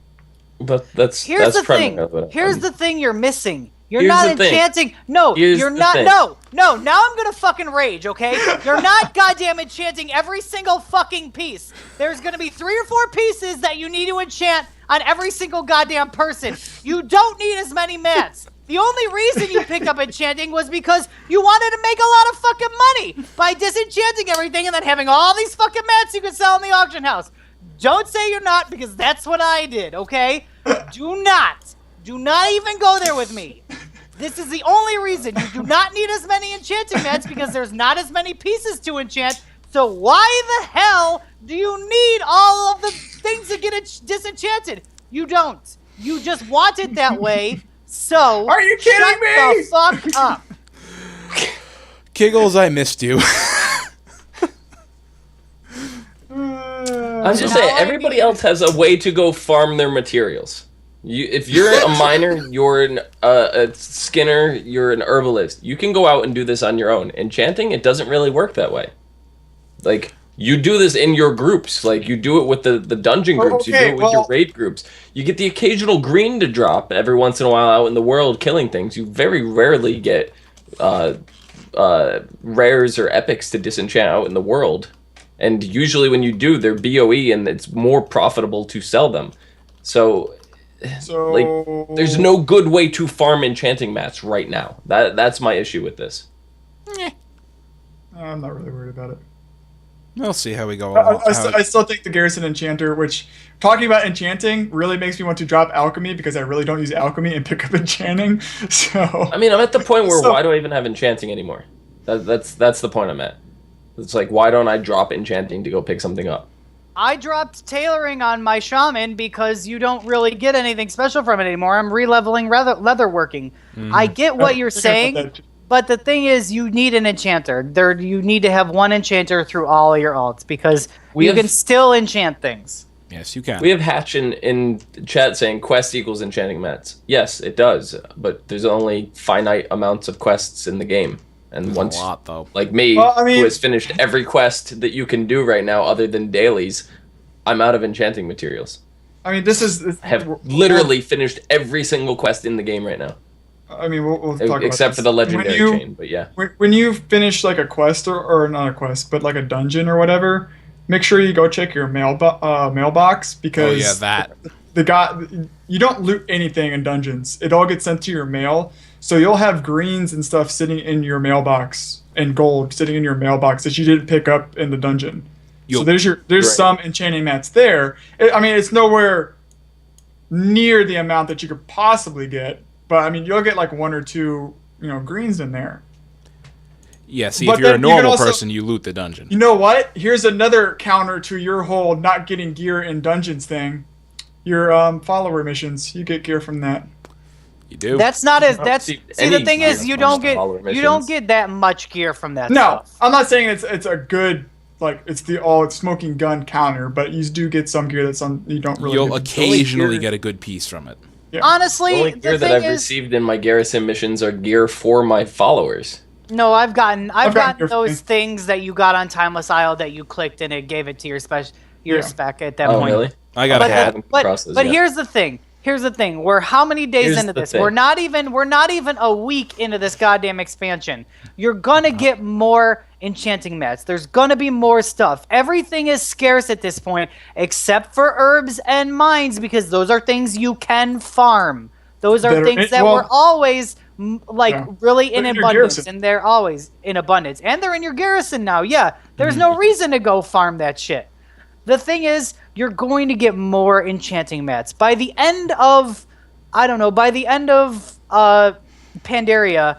But that's Here's the thing. primarily what Here's I'm- the thing you're missing. You're Here's not the thing. enchanting. No, Here's you're the not. thing. No. Now I'm gonna fucking rage. Okay, you're not goddamn enchanting every single fucking piece. There's gonna be 3 or 4 pieces that you need to enchant on every single goddamn person. You don't need as many mats. The only reason you picked up enchanting was because you wanted to make a lot of fucking money by disenchanting everything and then having all these fucking mats you could sell in the auction house. Don't say you're not, because that's what I did, okay? Do not even go there with me. This is the only reason. You do not need as many enchanting mats because there's not as many pieces to enchant. So why the hell do you need all of the things to get it disenchanted? You don't. You just want it that way. So Are you kidding shut me? the fuck up. Kiggles, I missed you. I'm just saying, everybody else has a way to go farm their materials. If you're a miner, you're a skinner, you're an herbalist. You can go out and do this on your own. Enchanting, it doesn't really work that way. Like, you do this in your groups. Like, you do it with the dungeon groups. You do it with your raid groups. You get the occasional green to drop every once in a while out in the world killing things. You very rarely get rares or epics to disenchant out in the world. And usually when you do, they're BOE and it's more profitable to sell them. So, like, there's no good way to farm enchanting mats right now. That's my issue with this. I'm not really worried about it. We'll see how we go. I still think the Garrison Enchanter, which, talking about enchanting, really makes me want to drop Alchemy because I really don't use Alchemy and pick up enchanting. So I mean, I'm at the point where why do I even have enchanting anymore? That's the point I'm at. It's like, why don't I drop enchanting to go pick something up? I dropped tailoring on my shaman because you don't really get anything special from it anymore. I'm re-leveling leatherworking. I get what you're saying, but the thing is, you need an enchanter. You need to have one enchanter through all your alts because you can still enchant things. Yes, you can. We have Hatch in chat saying quest equals enchanting mats. Yes, it does, but there's only finite amounts of quests in the game. And There's once, a lot, though. like me, Well, I mean- who has finished every quest that you can do right now other than dailies, I'm out of enchanting materials. I mean, this is. I have literally finished every single quest in the game right now. I mean, we'll talk about Except this. for the legendary When you- chain, but yeah. When you finish like a quest or not a quest, but like a dungeon or whatever, make sure you go check your mailbox because Oh yeah, that. you don't loot anything in dungeons. It all gets sent to your mail. So you'll have greens and stuff sitting in your mailbox and gold sitting in your mailbox that you didn't pick up in the dungeon. So there's Right. some enchanting mats there. I mean, it's nowhere near the amount that you could possibly get. But I mean, you'll get like 1 or 2, greens in there. Yeah, see, But if you're a then you can normal also- person, you loot the dungeon. You know what? Here's another counter to your whole not getting gear in dungeons thing. Your follower missions, you get gear from that. You do. That's not as that's see see the any thing gear is you from don't get follower you don't missions. get that much gear from that No, stuff. I'm not saying it's a good like it's the all smoking gun counter, but you do get some gear that's you don't really. You'll get. occasionally gear- get a good piece from it. Honestly, The only the gear that thing I've is, received in my garrison missions are gear for my followers. no, I've gotten gotten your those thing. things that you got on Timeless Isle that you clicked and it gave it to your Yeah. spec at that Oh, point. really? I got But, a Yeah, I hat. haven't come across those but yet. here's the thing. Here's the thing. We're how many days Here's into the this? thing. We're not even a week into this goddamn expansion. You're gonna get more enchanting mats. There's gonna be more stuff. Everything is scarce at this point, except for herbs and mines, because those are things you can farm. Those are That are things in- that well- were always Yeah. really in They're in your abundance, garrison. and they're always in abundance, and they're in your garrison now. Yeah, there's no reason to go farm that shit. The thing is, you're going to get more enchanting mats. By the end of, Pandaria,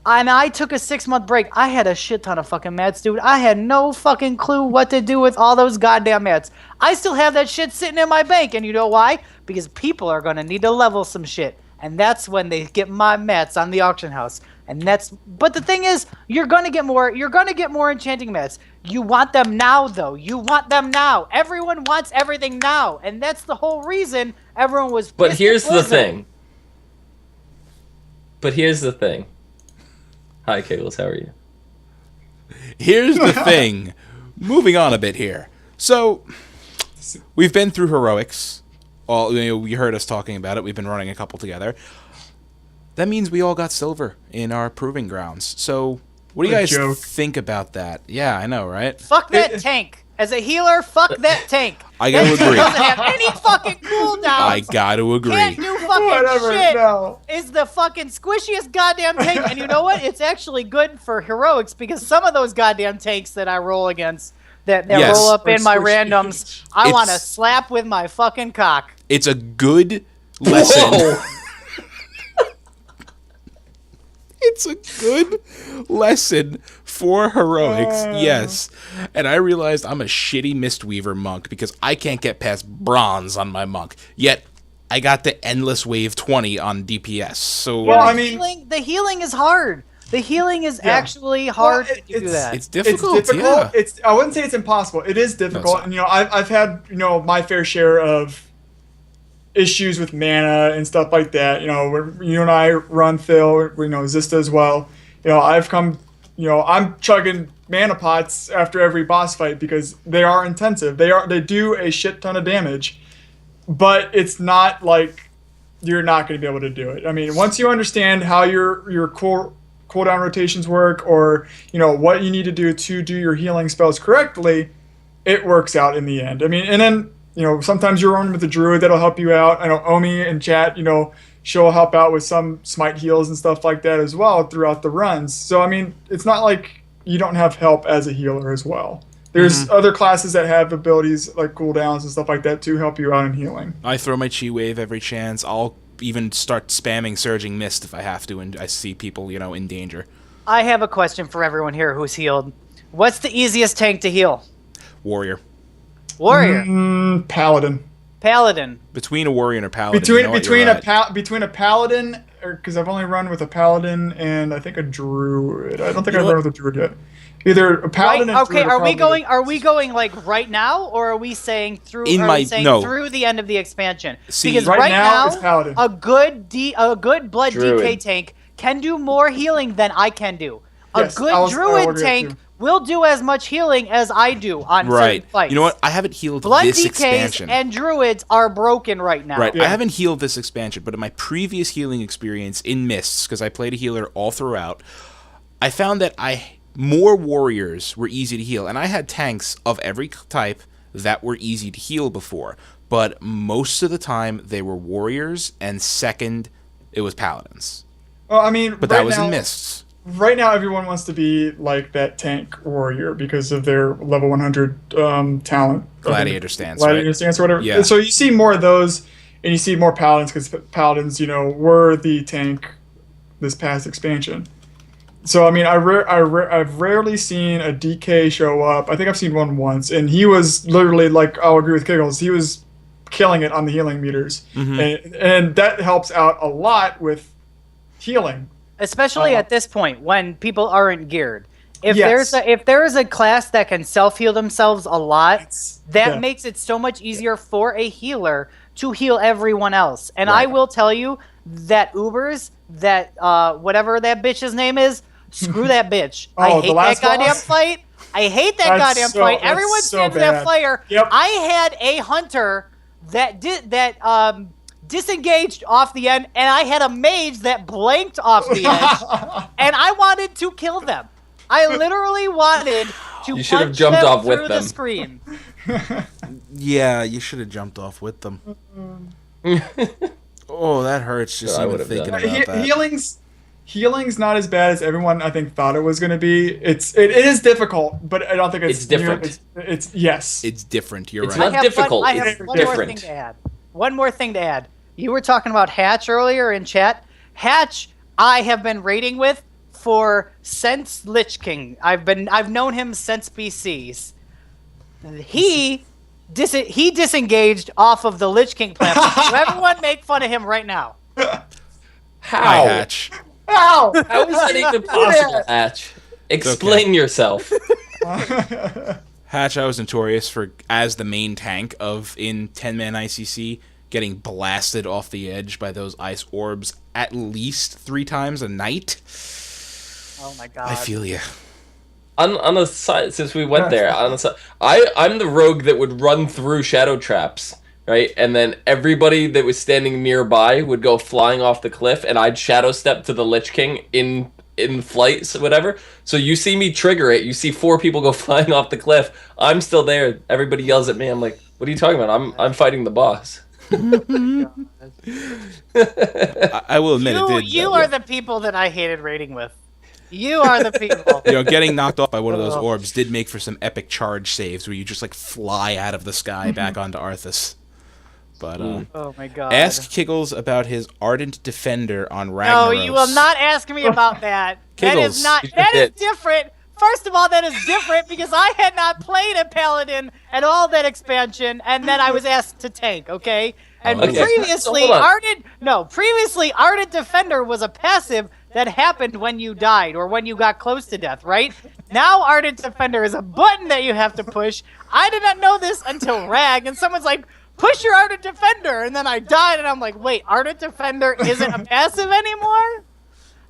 and I took a 6-month break, I had a shit ton of fucking mats, dude. I had no fucking clue what to do with all those goddamn mats. I still have that shit sitting in my bank, and you know why? Because people are going to need to level some shit. And that's when they get my mats on the auction house. But the thing is, you're gonna get more enchanting mats. You want them now though. You want them now. Everyone wants everything now. And that's the whole reason everyone was But pissed here's at the Blizzard. thing. Hi, Kegels, how are you? Here's the thing. Moving on a bit here. So, we've been through heroics. You heard us talking about it. We've been running a couple together. That means we all got silver in our proving grounds. So, what do you What a guys joke. think about that? Yeah, I know, right? Fuck that It- tank. As a healer, fuck that tank. I gotta That tank agree. doesn't have any fucking cooldowns. I gotta Can't agree. do fucking Whatever. shit. No. Is the fucking squishiest goddamn tank. And you know what? It's actually good for heroics because some of those goddamn tanks that I roll against that Yes. roll up Like in my squishy. randoms, I want to It's- slap with my fucking cock. It's a good lesson. Whoa! It's a good lesson for heroics, yes. And I realized I'm a shitty Mistweaver monk because I can't get past bronze on my monk. Yet, I got the endless wave 20 on DPS. So, Well, I mean- the healing is hard. The healing is Yeah. actually hard Well, to do that. it's difficult, It's difficult. yeah. I wouldn't say it's impossible. It is difficult. sorry. And I've had my fair share of issues with mana and stuff like that. When you and I run Phil, Zista as well. I've come. I'm chugging mana pots after every boss fight because they are intensive. They do a shit ton of damage, but it's not like you're not going to be able to do it. I mean, once you understand how your cooldown rotations work, or what you need to do your healing spells correctly, it works out in the end. I mean, and then sometimes you're running with a druid that'll help you out. I know Omi in chat, she'll help out with some smite heals and stuff like that as well throughout the runs. So I mean, it's not like you don't have help as a healer as well. There's other classes that have abilities like cooldowns and stuff like that to help you out in healing. I throw my chi wave every chance. I'll even start spamming Surging Mist if I have to, and I see people, in danger. I have a question for everyone here who's healed. What's the easiest tank to heal? Warrior. Warrior, Paladin. paladin. Between a warrior and a paladin. Between you know what, between you're a right. between a paladin, because I've only run with a paladin and I think a druid. I don't think You I've know run with a druid yet. Either a paladin. Right, and okay, druid are we probably going? Are we going like right now, or are we saying through? In are my- we saying no. through the end of the expansion? See, because right right now now, it's paladin. a good blood Druid. DK tank can do more healing than I can do. A Yes, good I will druid agree tank too. will do as much healing as I do on Right. certain fights. You know what? I haven't healed Blood this DKs expansion. and druids are broken right now. Right, Yeah. I haven't healed this expansion, but in my previous healing experience in Mists, because I played a healer all throughout, I found that more warriors were easy to heal, and I had tanks of every type that were easy to heal before, but most of the time they were warriors, and second, it was paladins. Well, I mean, But right that was now, in Mists. Right now, everyone wants to be like that tank warrior because of their level 100 talent. Gladiator stance, Gladiator right? stance or whatever. Yeah. So you see more of those and you see more paladins because paladins, were the tank this past expansion. So I mean, I've rarely seen a DK show up. I think I've seen one once, and he was literally like, I'll agree with Kiggles. He was killing it on the healing meters, and that helps out a lot with healing, especially at this point when people aren't geared. If Yes. there is a class that can self heal themselves a lot, that yeah. makes it so much easier for a healer to heal everyone else. And I Right. will tell you that Ubers, that whatever that bitch's name is, screw that bitch. I Oh, the hate that last goddamn boss? fight. I hate that That's goddamn so- fight. that's Everyone so stands that bad. flare. Yep. I had a hunter that disengaged off the end, and I had a mage that blanked off the edge, and I wanted to kill them. I literally wanted to You should have punch jumped them off with through them. the screen. Yeah, you should have jumped off with them. Oh, that hurts just Yeah, I even would've thinking done about that. Healing's not as bad as everyone I think thought it was going to be. It is difficult, but I don't think it's It's different. It's yes. It's different. You're It's right. not difficult, I have it's one more different. thing to add. One more thing to add. You were talking about Hatch earlier in chat. Hatch, I have been raiding with for since Lich King. I've known him since BCs. He disengaged off of the Lich King platform. So everyone make fun of him right now. Hi, How? Hatch. Ow! How is that even possible, Hatch? Explain yourself. Hatch, I was notorious for, as the main tank in 10-man ICC, getting blasted off the edge by those ice orbs at least 3 times a night. Oh my god. I feel you. On the side, since we went there, on the side, I'm the rogue that would run through shadow traps, right? And then everybody that was standing nearby would go flying off the cliff, and I'd shadow step to the Lich King in flight, so whatever. So you see me trigger it. You see 4 people go flying off the cliff. I'm still there. Everybody yells at me. I'm like, "What are you talking about? I'm fighting the boss." I will admit it did. You are the people that I hated raiding with. You are the people. Getting knocked off by one of those orbs did make for some epic charge saves where you just like fly out of the sky back onto Arthas. But Oh my god. ask Kiggles about his ardent defender on No, Ragnaros. you will not ask me about that. That is Kiggles. not. You That is did. different. First of all, that is different because I had not played a paladin at all that expansion, and then I was asked to tank. Okay, and Okay. previously, So hold on. previously ardent defender was a passive that happened when you died or when you got close to death. Right now, ardent defender is a button that you have to push. I did not know this until Rag, and someone's like, push your ardent defender, and then I died, and I'm like, wait, ardent defender isn't a passive anymore?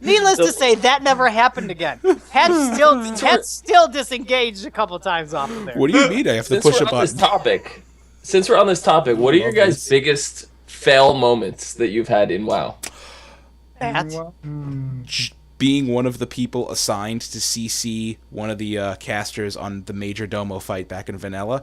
Needless to say, that never happened again. Had still disengaged a couple times off of there. What do you mean? I have to Since push we're a on this button. topic, what are your love guys' this. biggest fail moments that you've had in WoW? That. Being one of the people assigned to CC one of the casters on the Major Domo fight back in Vanilla,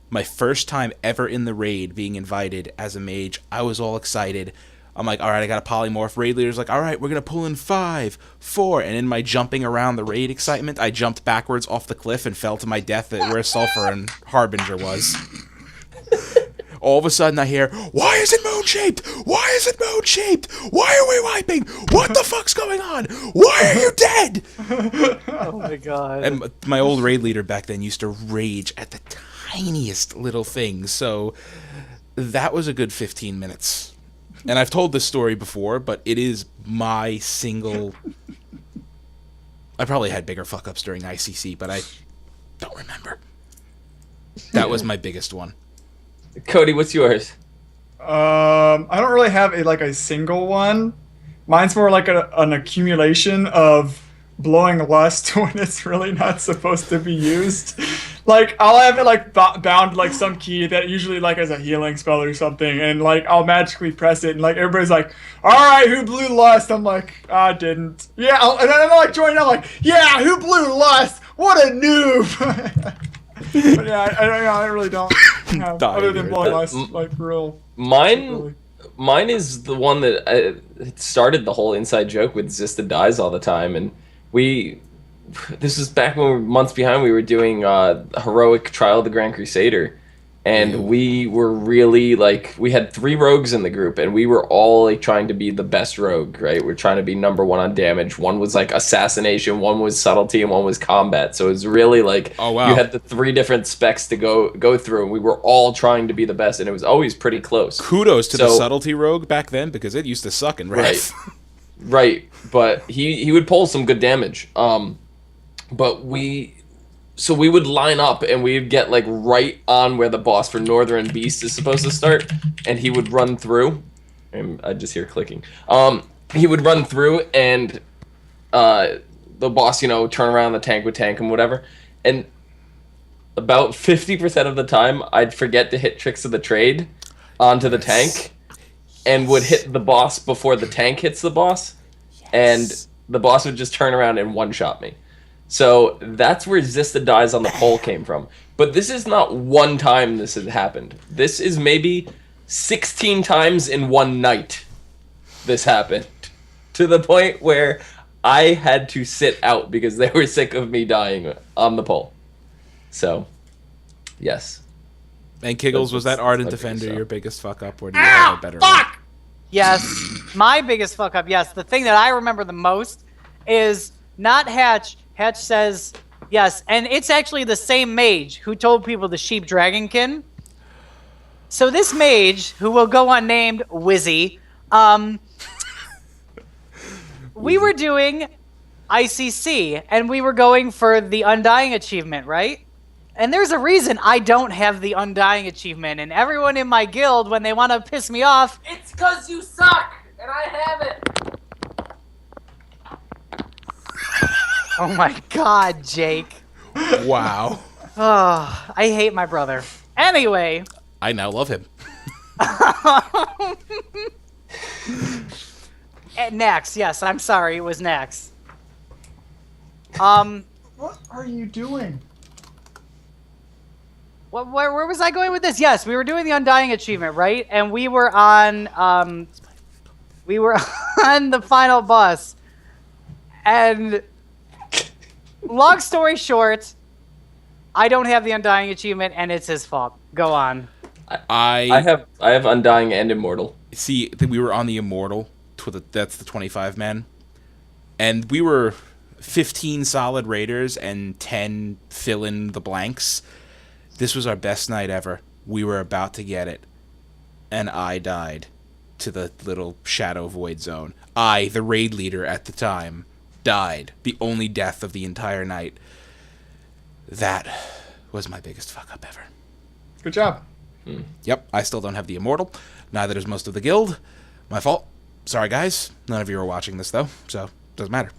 my first time ever in the raid being invited as a mage, I was all excited. I'm like, all right, I got a polymorph. Raid leader's like, all right, we're going to pull in 5, 4. And in my jumping around the raid excitement, I jumped backwards off the cliff and fell to my death at where Sulfur and Harbinger was. All of a sudden I hear, why is it moon-shaped? Why is it moon-shaped? Why are we wiping? What the fuck's going on? Why are you dead? Oh my god. And my old raid leader back then used to rage at the tiniest little things. So that was a good 15 minutes. And I've told this story before, but it is my single... I probably had bigger fuck-ups during ICC, but I don't remember. That was my biggest one. Cody, what's yours? I don't really have a single one. Mine's more like an accumulation of blowing lust when it's really not supposed to be used. Like I'll have it bound to some key that usually has a healing spell or something, and I'll magically press it, and everybody's like, "All right, who blew lust?" I'm like, "I didn't." Yeah, and then I'm joining. I'm like, "Yeah, who blew lust? What a noob!" But yeah, I really don't have Dying other than here. blowing lust for real. Mine is the one that it started the whole inside joke with Zista dies all the time, and this was back when we were months behind. We were doing Heroic Trial of the Grand Crusader, and we were really like, we had 3 rogues in the group, and we were all like trying to be the best rogue, right? We're trying to be number 1 on damage. One was like assassination, one was subtlety, and one was combat. So it was really like, Oh, wow. you had the 3 different specs to go through, and we were all trying to be the best, and it was always pretty close. Kudos to the So- subtlety rogue back then, because it used to suck in Wrath. Right, but he would pull some good damage. But we would line up, and we'd get like right on where the boss for Northern Beast is supposed to start, and he would run through. And I just hear clicking. He would run through, and the boss, turn around, the tank would tank him, whatever. And about 50% of the time, I'd forget to hit Tricks of the Trade onto the tank, and would hit the boss before the tank hits the boss, and the boss would just turn around and one-shot me. So that's where Zista dies on the pole came from. But this is not one time this has happened. This is maybe 16 times in one night this happened. To the point where I had to sit out because they were sick of me dying on the pole. So, yes. And Kiggles, was that That's Ardent my biggest Defender suck. your biggest fuck up, or do you have a better one? Yes, my biggest fuck up. Yes, the thing that I remember the most is not Hatch. Hatch says yes, and it's actually the same mage who told people the sheep dragonkin. So this mage, who will go unnamed, Wizzy, we were doing ICC, and we were going for the Undying achievement, right? And there's a reason I don't have the Undying achievement, and everyone in my guild, when they want to piss me off, it's because you suck, and I have it. Oh my god, Jake. Wow. Oh, I hate my brother. Anyway. I now love him. Nax, yes, I'm sorry, it was Nax. What are you doing? Where was I going with this? Yes, we were doing the Undying achievement, right? And we were on on the final boss. And long story short, I don't have the Undying achievement, and it's his fault. Go on. I have Undying and Immortal. See, we were on the Immortal. That's the 25 man. And we were 15 solid raiders and 10 fill in the blanks. This was our best night ever. We were about to get it. And I died to the little shadow void zone. I, the raid leader at the time, died. The only death of the entire night. That was my biggest fuck up ever. Good job. Yep, I still don't have the Immortal. Neither does most of the guild. My fault. Sorry, guys. None of you are watching this, though, so doesn't matter.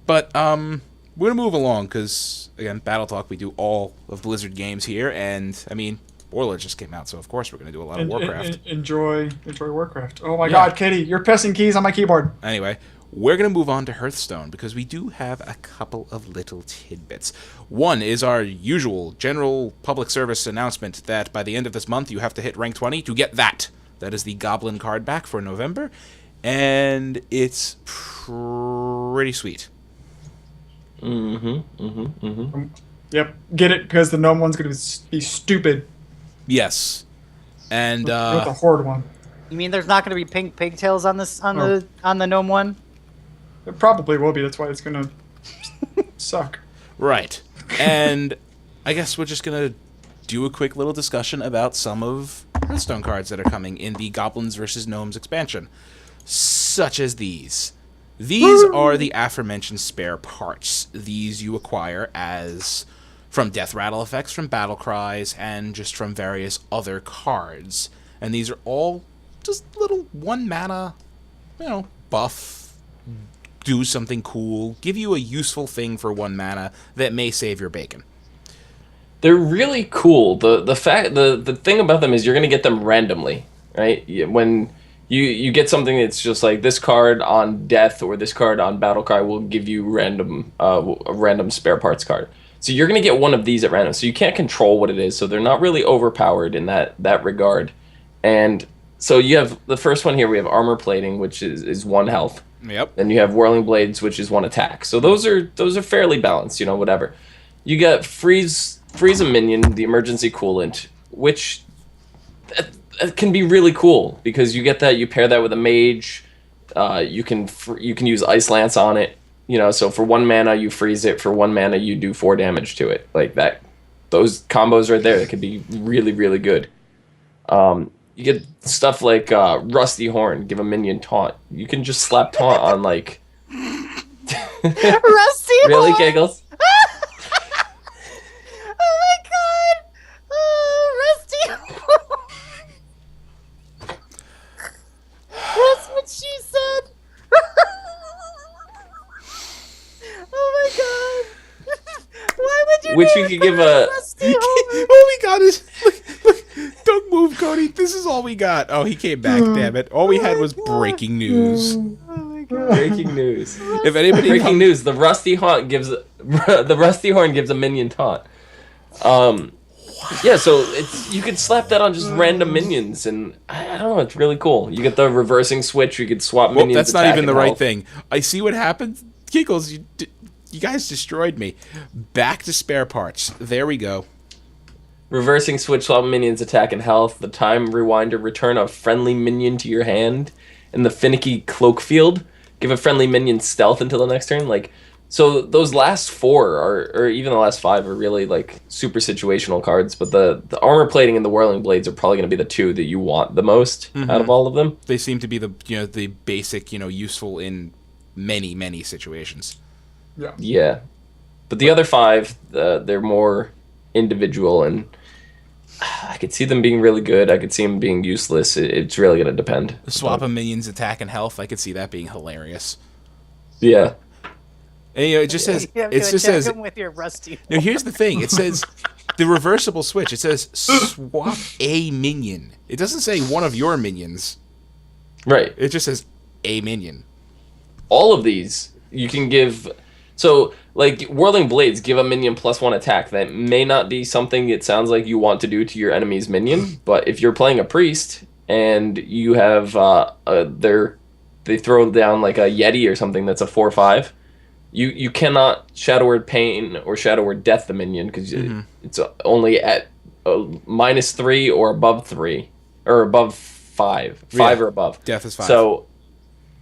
But, we're gonna move along, because, again, Battle Talk, we do all of Blizzard games here, and, I mean, Warlord just came out, so of course we're gonna do a lot of Warcraft. Enjoy Warcraft. Oh my Yeah. god, Kitty, you're pressing keys on my keyboard. Anyway, we're going to move on to Hearthstone because we do have a couple of little tidbits. One is our usual general public service announcement that by the end of this month you have to hit rank 20 to get that. That is the Goblin card back for November, and it's pretty sweet. Yep, get it because the gnome one's gonna be stupid. Yes. And Go with the horde one. You mean there's not going to be pink pigtails on this on the gnome one? It probably will be. That's why it's gonna suck. right. And I guess we're just going to do a quick little discussion about some of Hearthstone cards that are coming in the Goblins vs. Gnomes expansion, such as these. These are the aforementioned spare parts. These you acquire as from Death Rattle effects, from Battle Cries, and just from various other cards. And these are all just little 1 mana, buff, do something cool, give you a useful thing for 1 mana that may save your bacon. They're really cool. The thing about them is you're gonna get them randomly, right? When you get something that's just like this card on Death or this card on Battle Cry will give you a random spare parts card. So you're gonna get one of these at random. So you can't control what it is. So they're not really overpowered in that regard. And so you have the first one here. We have Armor Plating, which is 1 health. Yep. Then you have Whirling Blades, which is 1 attack. So those are fairly balanced. Whatever. You got Freeze freeze a minion, the emergency coolant, which that can be really cool because you get that. You pair that with a mage. You can use Ice Lance on it. You know, so for 1 mana you freeze it. For 1 mana you do 4 damage to it. Like that. Those combos right there that could be really, really good. You get stuff like Rusty Horn, give a minion taunt. You can just slap taunt on like. Rusty Really, Horn! Giggles? Oh my god! Oh, Rusty Horn! That's what she said! Oh my god! Why would you Which name you could give a. Rusty Horn? All we got is look, don't move, Cody. This is all we got. Oh, he came back. Damn it! All we had was breaking news. Oh my god. Breaking news. If anybody Breaking news: the Rusty Horn gives a minion taunt. Yeah, so you could slap that on just random minions, and I don't know, it's really cool. You get the reversing switch. You could swap Well, minions. that's not attack even the and right health. thing. I see what happened. Giggles, you guys destroyed me. Back to spare parts. There we go. Reversing switch, swap minions attack and health. The time rewinder, return a friendly minion to your hand. And the finicky cloak field, give a friendly minion stealth until the next turn. Like, so those last 4 or even the last 5 are really like super situational cards. But the armor plating and the whirling blades are probably going to be the 2 that you want the most out of all of them. They seem to be the basic, useful in many situations. Yeah, but the other 5, they're more individual, and I could see them being really good. I could see them being useless. It's really going to depend. Swap a minion's attack and health. I could see that being hilarious. Yeah. And, it just says You have it to just attack says. him with your Rusty Now here's the thing. It says the reversible switch. It says swap a minion. It doesn't say one of your minions. Right. It just says a minion. All of these you can give. So, like, Whirling Blades give a minion +1 attack. That may not be something it sounds like you want to do to your enemy's minion, but if you're playing a priest and you have they throw down like a Yeti or something that's a 4/5, you cannot Shadow Word Pain or Shadow Word Death the minion because it's only at -3 or above 3 or above 5, 5 or above. Death is 5. So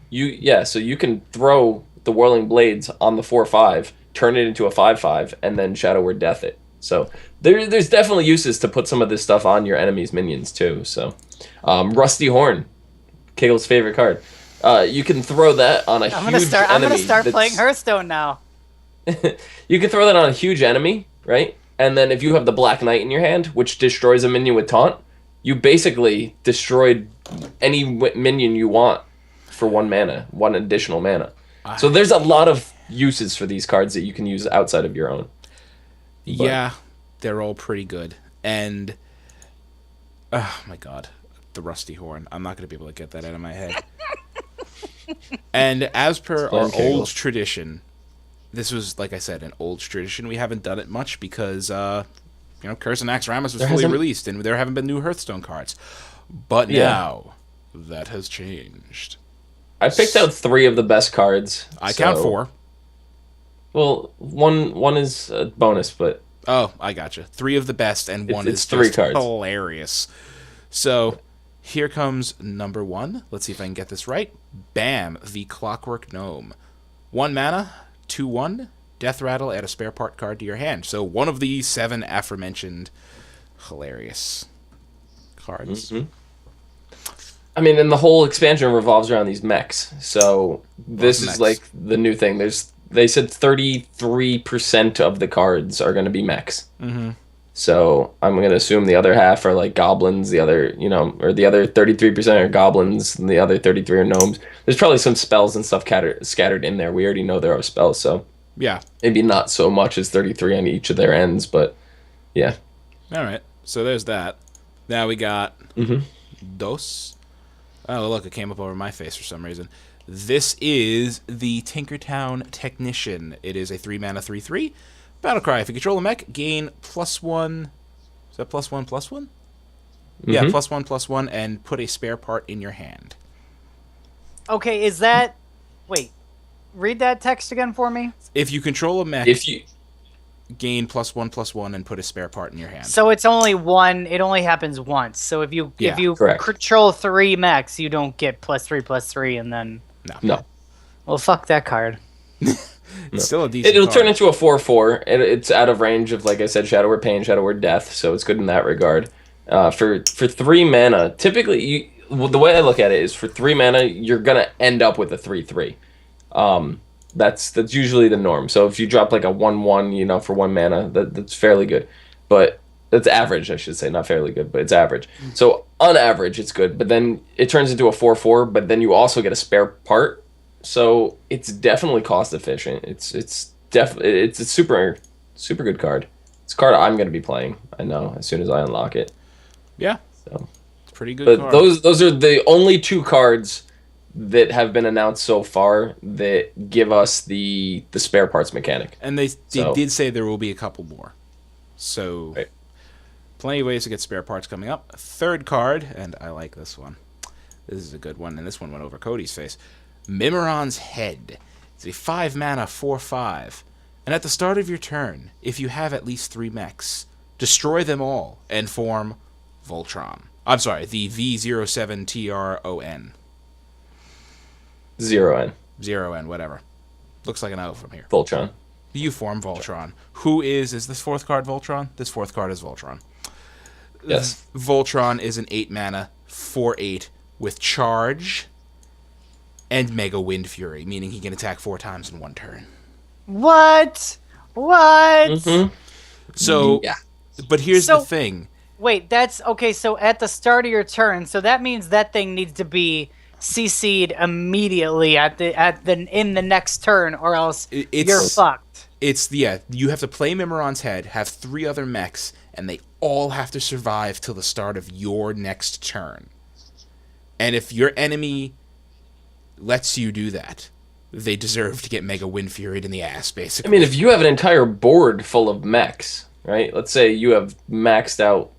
you can throw the Whirling Blades on the 4/5, turn it into a 5/5, and then Shadow Word Death it. So there's definitely uses to put some of this stuff on your enemy's minions too. So Rusty Horn, Kiggle's favorite card. You can throw that on a huge enemy. I'm gonna start playing Hearthstone now. You can throw that on a huge enemy, right? And then if you have the Black Knight in your hand, which destroys a minion with taunt, you basically destroyed any minion you want for 1 mana, 1 additional mana. So there's a lot of uses for these cards that you can use outside of your own. Yeah, they're all pretty good. And oh my god, the Rusty Horn. I'm not going to be able to get that out of my head. And as per our old tradition, this was, like I said, an old tradition. We haven't done it much because, Curse and Naxxramas was fully released, and there haven't been new Hearthstone cards. But now, that has changed. I picked out 3 of the best cards. I count 4. Well, one is a bonus, but Oh, I gotcha. 3 of the best, and one it's is 3 just cards. hilarious. So, here comes number 1. Let's see if I can get this right. Bam, the Clockwork Gnome. 1 mana, 2/1, Death Rattle, add a spare part card to your hand. So, one of the 7 aforementioned hilarious cards. Mm-hmm. I mean, and the whole expansion revolves around these mechs. So this is mechs. like the new thing. They said 33% of the cards are going to be mechs. Mm-hmm. So I'm going to assume the other half are like goblins. The other, or the other 33% are goblins, and the other 33 are gnomes. There's probably some spells and stuff scattered in there. We already know there are spells, so Yeah. maybe not so much as 33 on each of their ends, but yeah. All right. So, there's that. Now we got Dos. Oh, look, it came up over my face for some reason. This is the Tinkertown Technician. It is a 3-mana 3/3. Battlecry. If you control a mech, gain +1. Is that +1/+1? Yeah, +1/+1, and put a spare part in your hand. Okay, is that... Wait. Read that text again for me. If you control a mech, If you gain +1/+1 and put a spare part in your hand. So it's only one. It only happens once. So if you correct. control 3 mechs, you don't get +3/+3, and then No. well, fuck that card. It's still a decent It'll card. turn into a 4/4. It's out of range of, like I said, Shadow Word Pain, Shadow Word Death, so it's good in that regard. For 3 mana, typically, the way I look at it is for 3 mana, you're gonna end up with a 3/3. That's usually the norm. So if you drop like a 1/1, for 1 mana, that's fairly good. But that's average, I should say, not fairly good, but it's average. So on average, it's good. But then it turns into a 4/4. But then you also get a spare part. So it's definitely cost efficient. It's a super good card. It's a card I'm gonna be playing. I know as soon as I unlock it. Yeah, So, it's a pretty good but card. those are the only 2 cards that have been announced so far that give us the spare parts mechanic. And they So- did say there will be a couple more. So, Right. plenty of ways to get spare parts coming up. Third card, and I like this one. This is a good one, and this one went over Cody's face. Mimiron's Head. It's a 5 mana 4/5. And at the start of your turn, if you have at least 3 mechs, destroy them all and form Voltron. I'm sorry, the V07TRON. 0N. 0N, whatever. Looks like an O from here. Voltron. You form Voltron. Who is this 4th card Voltron? This 4th card is Voltron. Yes. Voltron is an 8 mana 4/8 with charge and Mega Wind Fury, meaning he can attack 4 times in 1 turn. What? Mm-hmm. So, Yeah. but here's So- the thing. Wait, that's okay. So at the start of your turn, so that means that thing needs to be CC'd immediately in the next turn, or else It's- you're fucked. You have to play Mimiron's Head, have 3 other mechs, and they all have to survive till the start of your next turn. And if your enemy lets you do that, they deserve to get Mega Wind Furied in the ass, I basically. mean, if you have an entire board full of mechs, right? Let's say you have maxed out,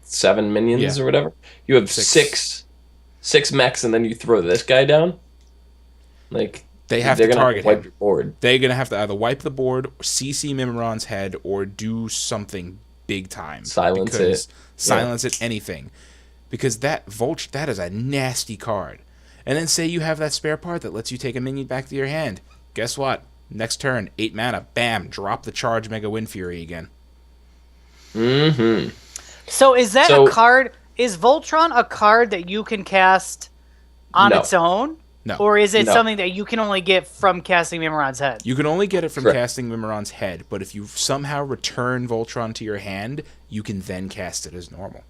7 minions Yeah. or whatever. You have 6 mechs, and then you throw this guy down. Like, They have they're to gonna target wipe him. your board. They're going to have to either wipe the board, CC Mimiron's Head, or do something big time. Silence because- it. Silence it, anything. Because that is a nasty card. And then say you have that spare part that lets you take a minion back to your hand. Guess what? Next turn, 8 mana, bam, drop the charge Mega Wind Fury again. Mm-hmm. So is that So- a card? Is Voltron a card that you can cast on No. its own? No. Or is it No. something that you can only get from casting Mimiron's Head? You can only get it from Correct. casting Mimiron's Head, but if you somehow return Voltron to your hand, you can then cast it as normal.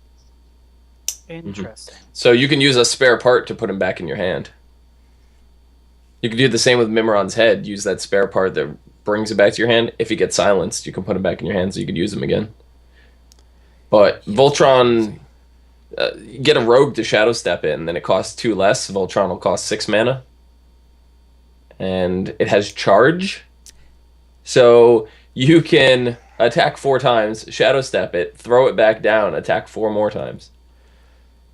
Interesting. So you can use a spare part to put him back in your hand. You can do the same with Mimiron's Head. Use that spare part that brings it back to your hand. If he gets silenced, you can put him back in your hand so you can use him again. But Voltron, you get a rogue to Shadow Step it, and then it costs 2 less. Voltron will cost 6 mana. And it has charge. So you can attack 4 times, Shadow Step it, throw it back down, attack 4 more times.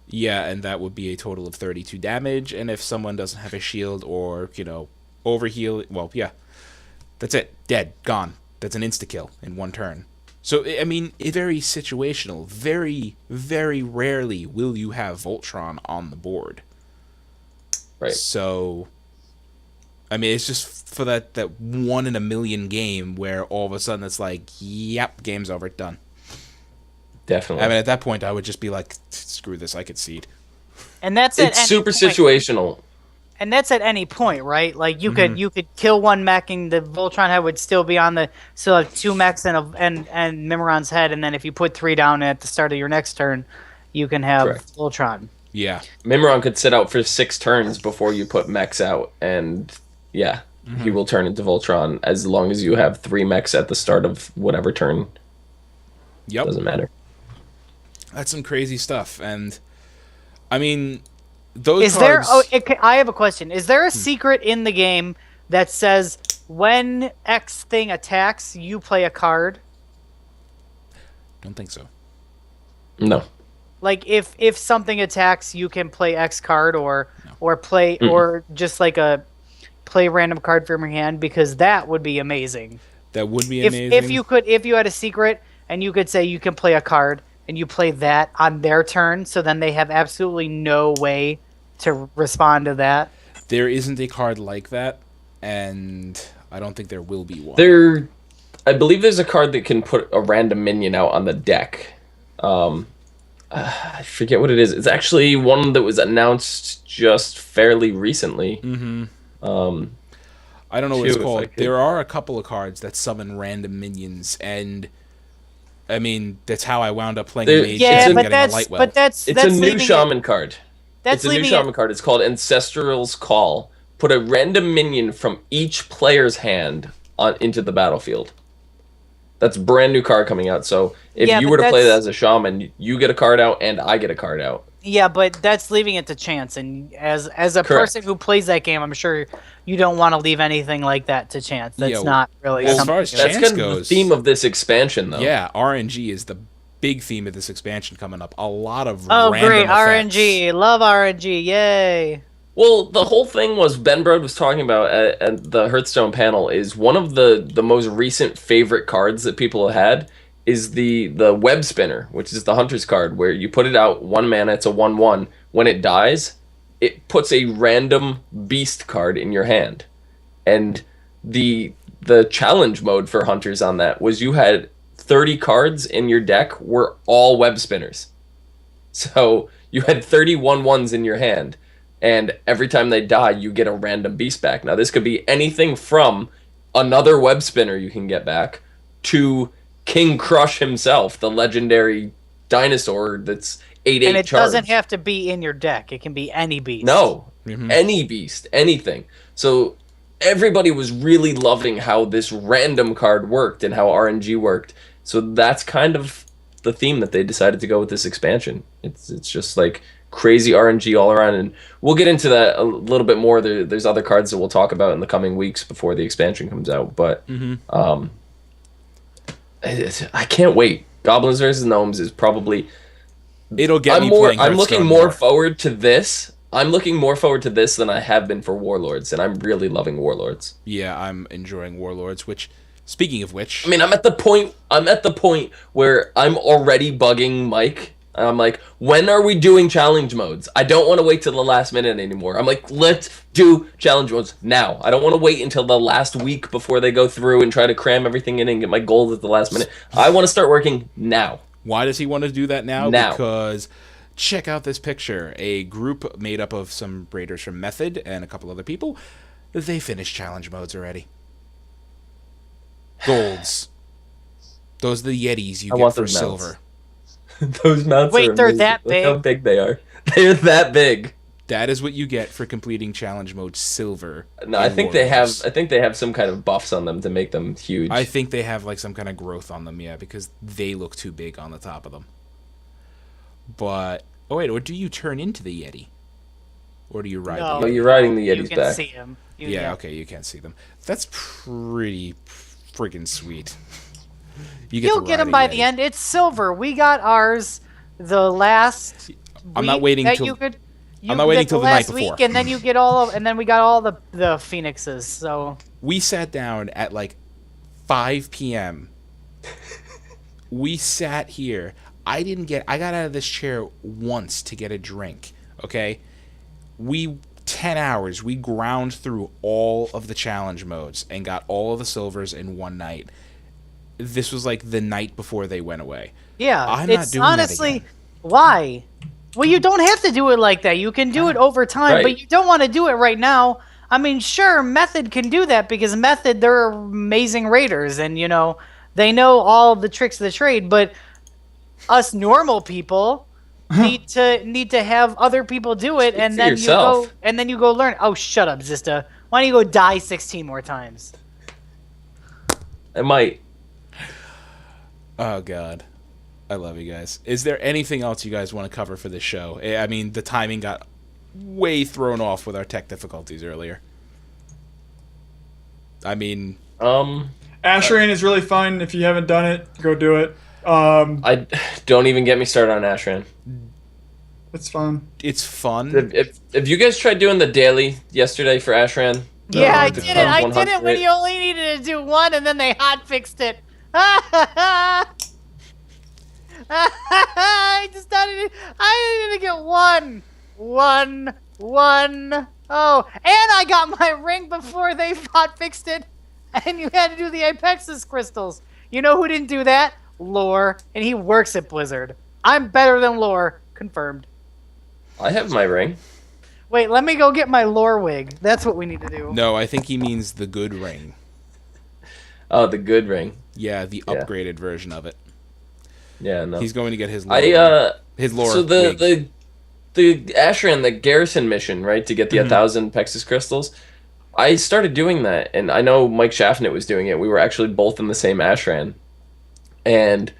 Yeah, and that would be a total of 32 damage, and if someone doesn't have a shield or, overheal, well, yeah. That's it. Dead. Gone. That's an insta-kill in 1 turn. So, I mean, very situational. Very, very rarely will you have Voltron on the board. Right. So, I mean, it's just for that 1 in a million game where all of a sudden it's like, yep, game's over, done. Definitely. I mean, at that point, I would just be like, screw this, I concede. And that's at It's any super point. situational. And that's at any point, right? Like you could kill 1 mech and the Voltron Head would still be on still have 2 mechs and Mimiron's Head, and then if you put 3 down at the start of your next turn, you can have Correct. Voltron. Yeah. Mimiron could sit out for 6 turns before you put mechs out, and yeah, he will turn into Voltron as long as you have 3 mechs at the start of whatever turn. Yep. Doesn't matter. That's some crazy stuff, and I mean, those Is there? cards. I have a question. Is there a secret in the game that says when X thing attacks, you play a card? Don't think so. No. Like if something attacks, you can play X card or play or just like play a random card from your hand, because that would be amazing. That would be If amazing. if you had a secret and you could say you can play a card and you play that on their turn, so then they have absolutely no way to respond to that. There isn't a card like that, and I don't think there will be one. I believe there's a card that can put a random minion out on the deck. I forget what it is. It's actually one that was announced just fairly recently. Mm-hmm. I don't know what it's Shoot, if I called. could- There are a couple of cards that summon random minions, and I mean that's how I wound up playing There- Mage Yeah, and but getting a that's Lightwell. but that's It's that's a new leaving shaman card. That's It's a new leaving shaman card. It's called Ancestral's Call. Put a random minion from each player's hand into the battlefield. That's a brand new card coming out. So if Yeah, you but were to play that that's- as a shaman, you get a card out and I get a card out. Yeah, but that's leaving it to chance, and as a Correct. person who plays that game, I'm sure you don't want to leave anything like that to chance. That's Yeah, not really well, as something. far as you- That's Chance kind of the goes- theme of this expansion, though. Yeah, RNG is the big theme of this expansion coming up. A lot of oh, random great effects. RNG! Love RNG! Yay! Well, the whole thing was Ben Brode was talking about at the Hearthstone panel is one of the most recent favorite cards that people have had is the Web Spinner, which is the Hunter's card, where you put it out 1 mana, it's a 1/1. When it dies, it puts a random beast card in your hand. And the challenge mode for Hunters on that was you had 30 cards in your deck were all Web Spinners. So you had 30 1/1s in your hand. And every time they die, you get a random beast back. Now, this could be anything from another web spinner you can get back to King Crush himself, the legendary dinosaur that's 8/8 And it charged. doesn't have to be in your deck. It can be any beast. No, Mhm. any beast, anything. So everybody was really loving how this random card worked and how RNG worked. So that's kind of the theme that they decided to go with this expansion. It's just like crazy RNG all around, and we'll get into that a little bit more. There's other cards that we'll talk about in the coming weeks before the expansion comes out, but I can't wait. Goblins vs Gnomes is probably It'll get me playing I'm looking Hearthstone more forward to this. I'm looking more forward to this than I have been for Warlords, and I'm really loving Warlords. Yeah, I'm enjoying Warlords, which, speaking of which... I mean, I'm at the point where I'm already bugging Mike. And I'm like, when are we doing challenge modes? I don't want to wait till the last minute anymore. I'm like, let's do challenge modes now. I don't want to wait until the last week before they go through and try to cram everything in and get my goals at the last minute. I want to start working now. Why does he want to do that now? Now. Because check out this picture. A group made up of some raiders from Method and a couple other people. They finished challenge modes already. Golds. Those are the Yetis you I get want for those mounts. silver. Those mounts Wait, are they're amazing. that Look how big? big they are. They're that big. That is what you get for completing challenge mode silver. No, I in think Warlords. they have some kind of buffs on them to make them huge. I think they have like some kind of growth on them, yeah, because they look too big on the top of them. But oh wait, or do you turn into the Yeti? Or do you ride No, the Oh, Yeti? you're riding the You Yetis can back. see him. Yeah, okay, you can't see them. That's pretty freaking sweet. You'll get him by the end. It's silver. We got ours the last. I'm not week waiting that till- you could. I'm not waiting till the night last before. week, and then you get all of, and then we got all the phoenixes. So We sat down at like 5 p.m. We sat here. I got out of this chair once to get a drink, okay? 10 hours, we ground through all of the challenge modes and got all of the silvers in one night. This was like the night before they went away. yeah, I'm not it's doing that honestly again. why. Well, you don't have to do it like that. You can do it over time, Right. but you don't want to do it right now. I mean, sure, Method can do that because Method, they're amazing raiders, and you know they know all the tricks of the trade. But us normal people need to have other people do it, and for then yourself. you go learn. Oh, shut up, Zista. Why don't you go die 16 more times? I might. Oh god. I love you guys. Is there anything else you guys want to cover for this show? I mean, the timing got way thrown off with our tech difficulties earlier. I mean, Ashrain is really fun. If you haven't done it, go do it. I don't even get me started on Ashran. It's fun. it's fun. If you guys tried doing the daily yesterday for Ashran, Yeah, I the did it. I Club did it when 100. you only needed to do one, and then they hot fixed it. I needed to get one. Oh, and I got my ring before they hot fixed it, and you had to do the Apexis crystals. You know who didn't do that? Lore, and he works at Blizzard. I'm better than Lore, confirmed. I have my ring. Wait, let me go get my Lore wig. That's what we need to do. No, I think he means the good ring. Oh, the good ring. Yeah, the Yeah. upgraded version of it. Yeah, no. He's going to get his lore. His lore. So wig. the Ashran, the garrison mission, right, to get the 1,000 Pexis crystals. I started doing that, and I know Mike Shaffnet was doing it. We were actually both in the same Ashran, and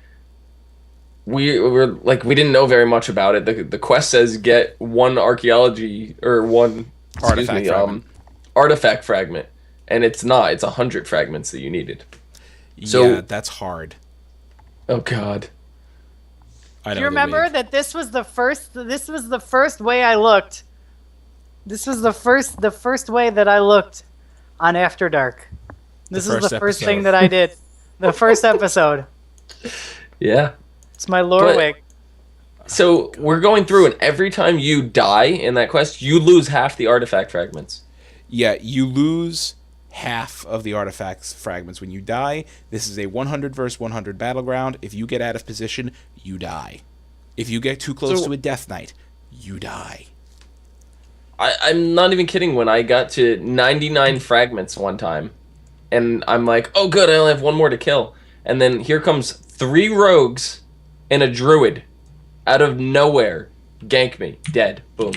we were like, we didn't know very much about it. The quest says get one archaeology or one Artifact fragment. artifact fragment, and it's not. It's 100 fragments that you needed. So yeah, that's hard. oh god. I know. Do you remember that this was the first way I looked? This was the first way that I looked on After Dark. This is the first thing that I did. The first episode. Yeah. It's my lore But- wig. So we're going through, and every time you die in that quest, you lose half the artifact fragments. Yeah, you lose half of the artifacts fragments when you die. This is a 100 versus 100 battleground. If you get out of position, you die. If you get too close So- to a Death Knight, you die. I'm not even kidding. When I got to 99 fragments one time, and I'm like, oh good, I only have one more to kill. And then here comes 3 rogues and a druid out of nowhere, gank me, dead, boom.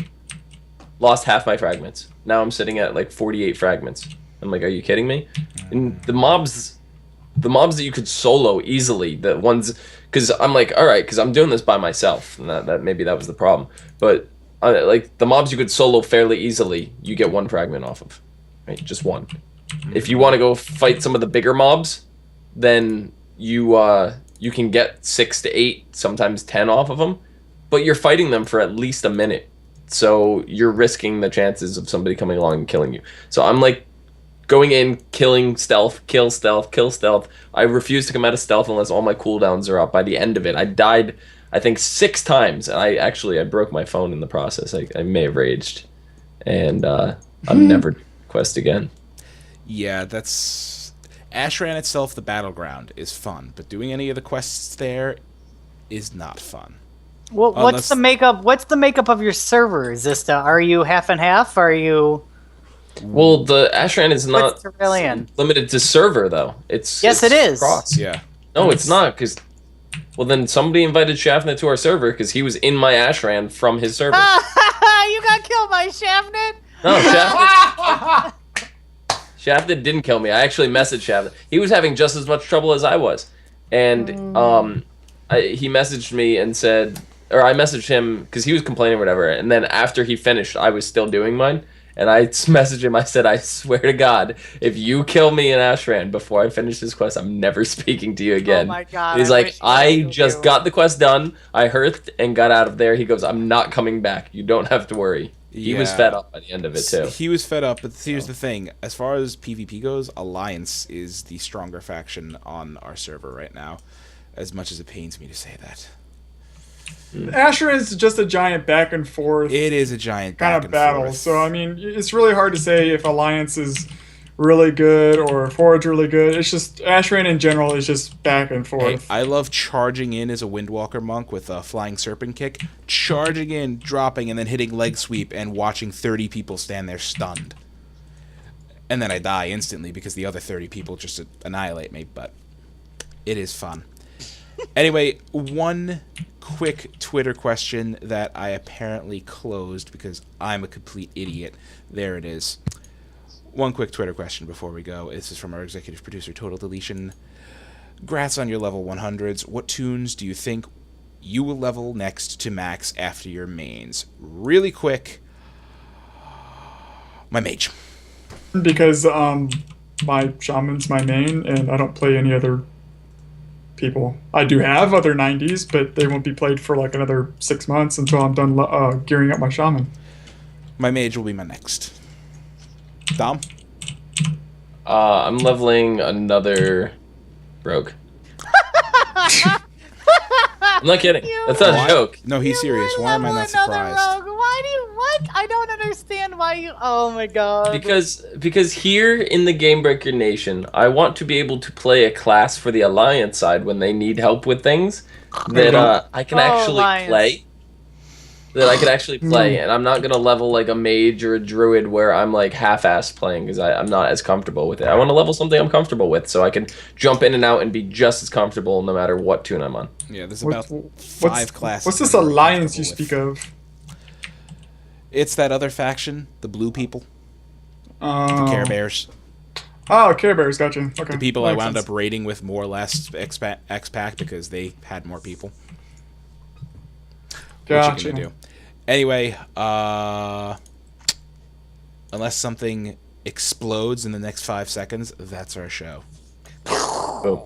Lost half my fragments. Now I'm sitting at like 48 fragments. I'm like, are you kidding me? And the mobs that you could solo easily, the ones, because I'm like, all right, because I'm doing this by myself, and that maybe that was the problem. But like the mobs you could solo fairly easily, you get 1 fragment off of, right? Just 1. If you want to go fight some of the bigger mobs, then you can get 6 to 8, sometimes 10 off of them, but you're fighting them for at least a minute, so you're risking the chances of somebody coming along and killing you. So I'm like going in, killing stealth, kill stealth, kill stealth. I refuse to come out of stealth unless all my cooldowns are up. By the end of it, I died, I think 6 times, and I broke my phone in the process. I may have raged, and I'm never quest again. Yeah, that's... Ashran itself, the battleground, is fun, but doing any of the quests there is not fun. Well, Unless- what's the makeup? What's the makeup of your server, Zista? Are you half and half? Are you? Well, the Ashran is not What's Cerulean? limited to server, though. Yes, it is. Cross. Yeah. No, it's not, because... Well, then somebody invited Shaffnet to our server because he was in my Ashran from his server. You got killed by Shaffnet. No, Shaffnet didn't kill me. I actually messaged Shaffnet. He was having just as much trouble as I was. And he messaged me and said... Or I messaged him because he was complaining or whatever. And then after he finished, I was still doing mine. And I messaged him. I said, I swear to God, if you kill me in Ashran before I finish this quest, I'm never speaking to you again. Oh my God, He's I like, wish I I knew just you." got the quest done. I hearthed and got out of there. He goes, I'm not coming back. You don't have to worry. He was Yeah. fed up by the end of it, too. He was fed up, but here's the thing. As far as PvP goes, Alliance is the stronger faction on our server right now, as much as it pains me to say that. Asher is just a giant back and forth It is a giant kind back of and battle. forth. So I mean, it's really hard to say if Alliance is really good or Forge really good. It's just Ashran in general is just back and Hey, forth. I love charging in as a Windwalker monk with a flying serpent kick, charging in, dropping, and then hitting leg sweep and watching 30 people stand there stunned. And then I die instantly because the other 30 people just annihilate me, but it is fun. Anyway, one quick Twitter question that I apparently closed because I'm a complete idiot. There it is. One quick Twitter question before we go. This is from our executive producer, Total Deletion. Grats on your level 100s. What tunes do you think you will level next to max after your mains? Really quick. My mage. Because my shaman's my main and I don't play any other people. I do have other 90s, but they won't be played for like another 6 months until I'm done gearing up my shaman. My mage will be my next. Dom? I'm leveling another rogue. I'm not kidding. That's not Why? a joke. No, he's serious. Why am I not surprised? Why do you? What? I don't understand why you. Oh my god. Because here in the Game Breaker Nation, I want to be able to play a class for the Alliance side when they need help with things that I can actually Alliance. play. That I can actually play, and I'm not gonna level like a mage or a druid where I'm like half-assed playing because I'm not as comfortable with it. I want to level something I'm comfortable with so I can jump in and out and be just as comfortable no matter what tune I'm on. Yeah, there's about What's- 5 classes. What's this I'm very alliance you comfortable speak with. of? It's that other faction, the blue people, the Care Bears. Oh, Care Bears, gotcha. Okay. The people I Makes wound sense. up raiding with more last X-Pack because they had more people. Gotcha. What you gonna do? Anyway, unless something explodes in the next 5 seconds, that's our show. Boom.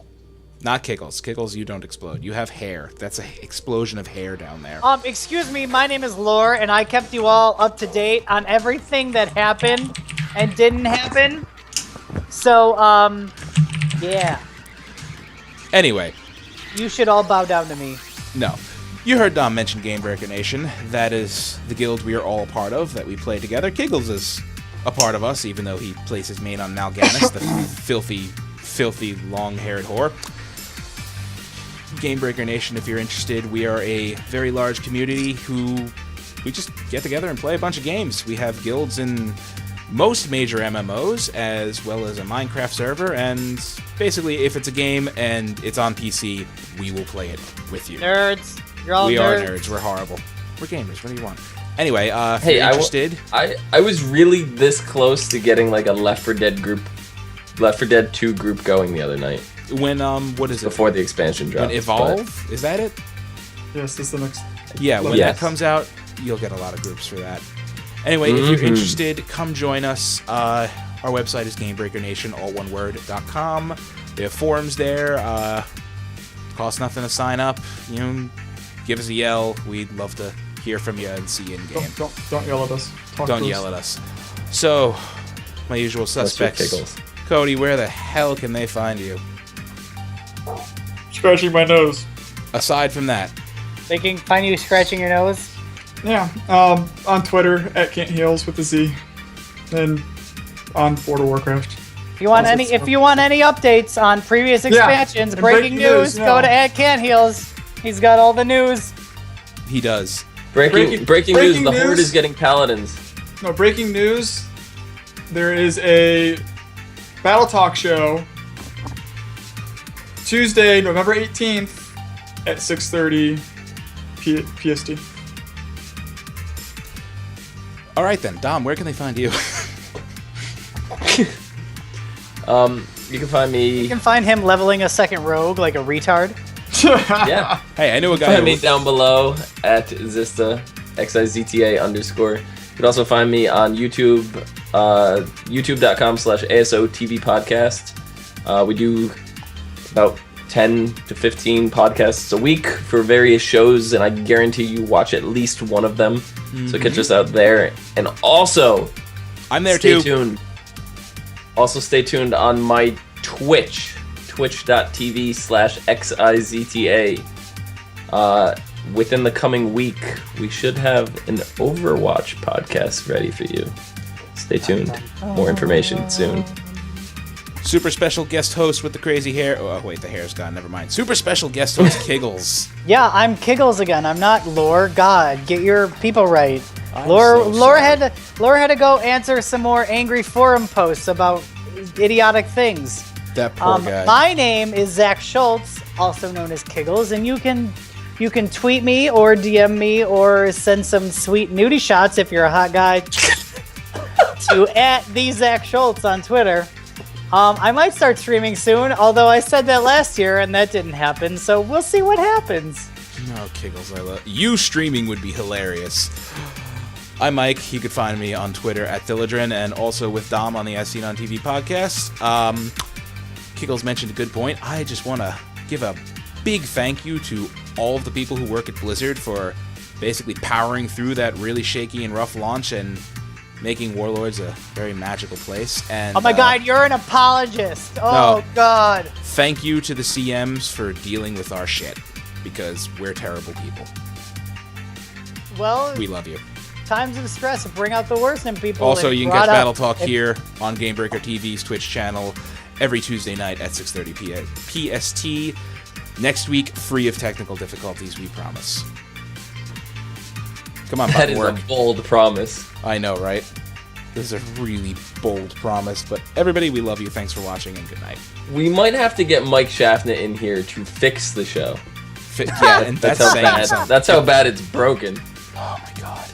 Not Kickles. Kickles, you don't explode. You have hair. That's an explosion of hair down there. Excuse me, my name is Lore, and I kept you all up to date on everything that happened and didn't happen. So, yeah. Anyway, You should all bow down to me. no. You heard Dom mention Game Breaker Nation. That is the guild we are all a part of, that we play together. Kiggles is a part of us, even though he plays his main on Mal'Ganis, the filthy, long-haired whore. Game Breaker Nation, if you're interested, we are a very large community who we just get together and play a bunch of games. We have guilds in most major MMOs, as well as a Minecraft server, and basically, if it's a game and it's on PC, we will play it with you. Nerds. You're all We nerds. are nerds. We're horrible. We're gamers. What do you want? Anyway, if Hey, you're I wa- interested, I was really this close to getting like a Left 4 Dead 2 group going the other night when what is it? before the expansion dropped. When Evolve? Is that it? Yes, this is the next. Yeah, when Yes. that comes out, you'll get a lot of groups for that. Anyway, if you're interested, come join us. Our website is GameBreakerNation, all one word.com. We have forums there. Costs nothing to sign up. You know, give us a yell. We'd love to hear from you and see you in game. Don't yell at us. Don't yell at us. So, my usual That's your suspects. Kiggles. Cody, where the hell can they find you? Scratching my nose. Aside from that, They can find you scratching your nose. Yeah. On Twitter at Kent Heals with the Z, and on World of Warcraft. If you want any updates on previous expansions, and breaking news, yeah. go to @CanHeals. He's got all the news. he does. Breaking Breaking news, the news. Horde is getting paladins. No, breaking news. There is a Battle Talk show Tuesday, November 18th at 6:30 PST. All right then, Dom, where can they find you? You can find me. You can find him leveling a second rogue like a retard. Yeah. Hey, I knew a guy Find who me down below at Zista, XIZTA_. You can also find me on YouTube, youtube.com/ASOTV podcast. We do about 10 to 15 podcasts a week for various shows, and I guarantee you watch at least one of them. So catch us out there. And also, I'm there stay too. tuned. Also, stay tuned on my Twitch, twitch.tv/XIZTA. Within the coming week, we should have an Overwatch podcast ready for you. Stay tuned. More information soon. Super special guest host with the crazy hair. Oh, wait, the hair's gone. Never mind. Super special guest host Kiggles. Yeah, I'm Kiggles again. I'm not Lore. God, get your people right. I'm Lore, so Lore sorry. had to go answer some more angry forum posts about idiotic things. That poor guy. My name is Zach Schultz, also known as Kiggles, and you can tweet me or DM me or send some sweet nudie shots if you're a hot guy to @TheZachSchultz on Twitter. I might start streaming soon, although I said that last year and that didn't happen, so we'll see what happens. Oh, Kiggles, I love you. Streaming would be hilarious. I'm Mike. You could find me on Twitter @Thilladrin and also with Dom on the As Seen on TV podcast. Kiggles mentioned a good point. I just want to give a big thank you to all of the people who work at Blizzard for basically powering through that really shaky and rough launch and making Warlords a very magical place. And Oh my God, you're an apologist. Oh No. God. thank you to the CMs for dealing with our shit, because we're terrible people. Well, We love you. times of stress bring out the worst in people. Also, and you can catch brought Battle up- Talk here on Gamebreaker TV's Twitch channel every Tuesday night at 6:30 PST. Next week, free of technical difficulties, we promise. Come on, That is a Buttonwork. bold promise. I know, right? This is a really bold promise, but everybody, we love you. Thanks for watching, and good night. We might have to get Mike Schaffner in here to fix the show. Yeah, and That's that's how saying bad. something. That's how bad it's broken. Oh my God.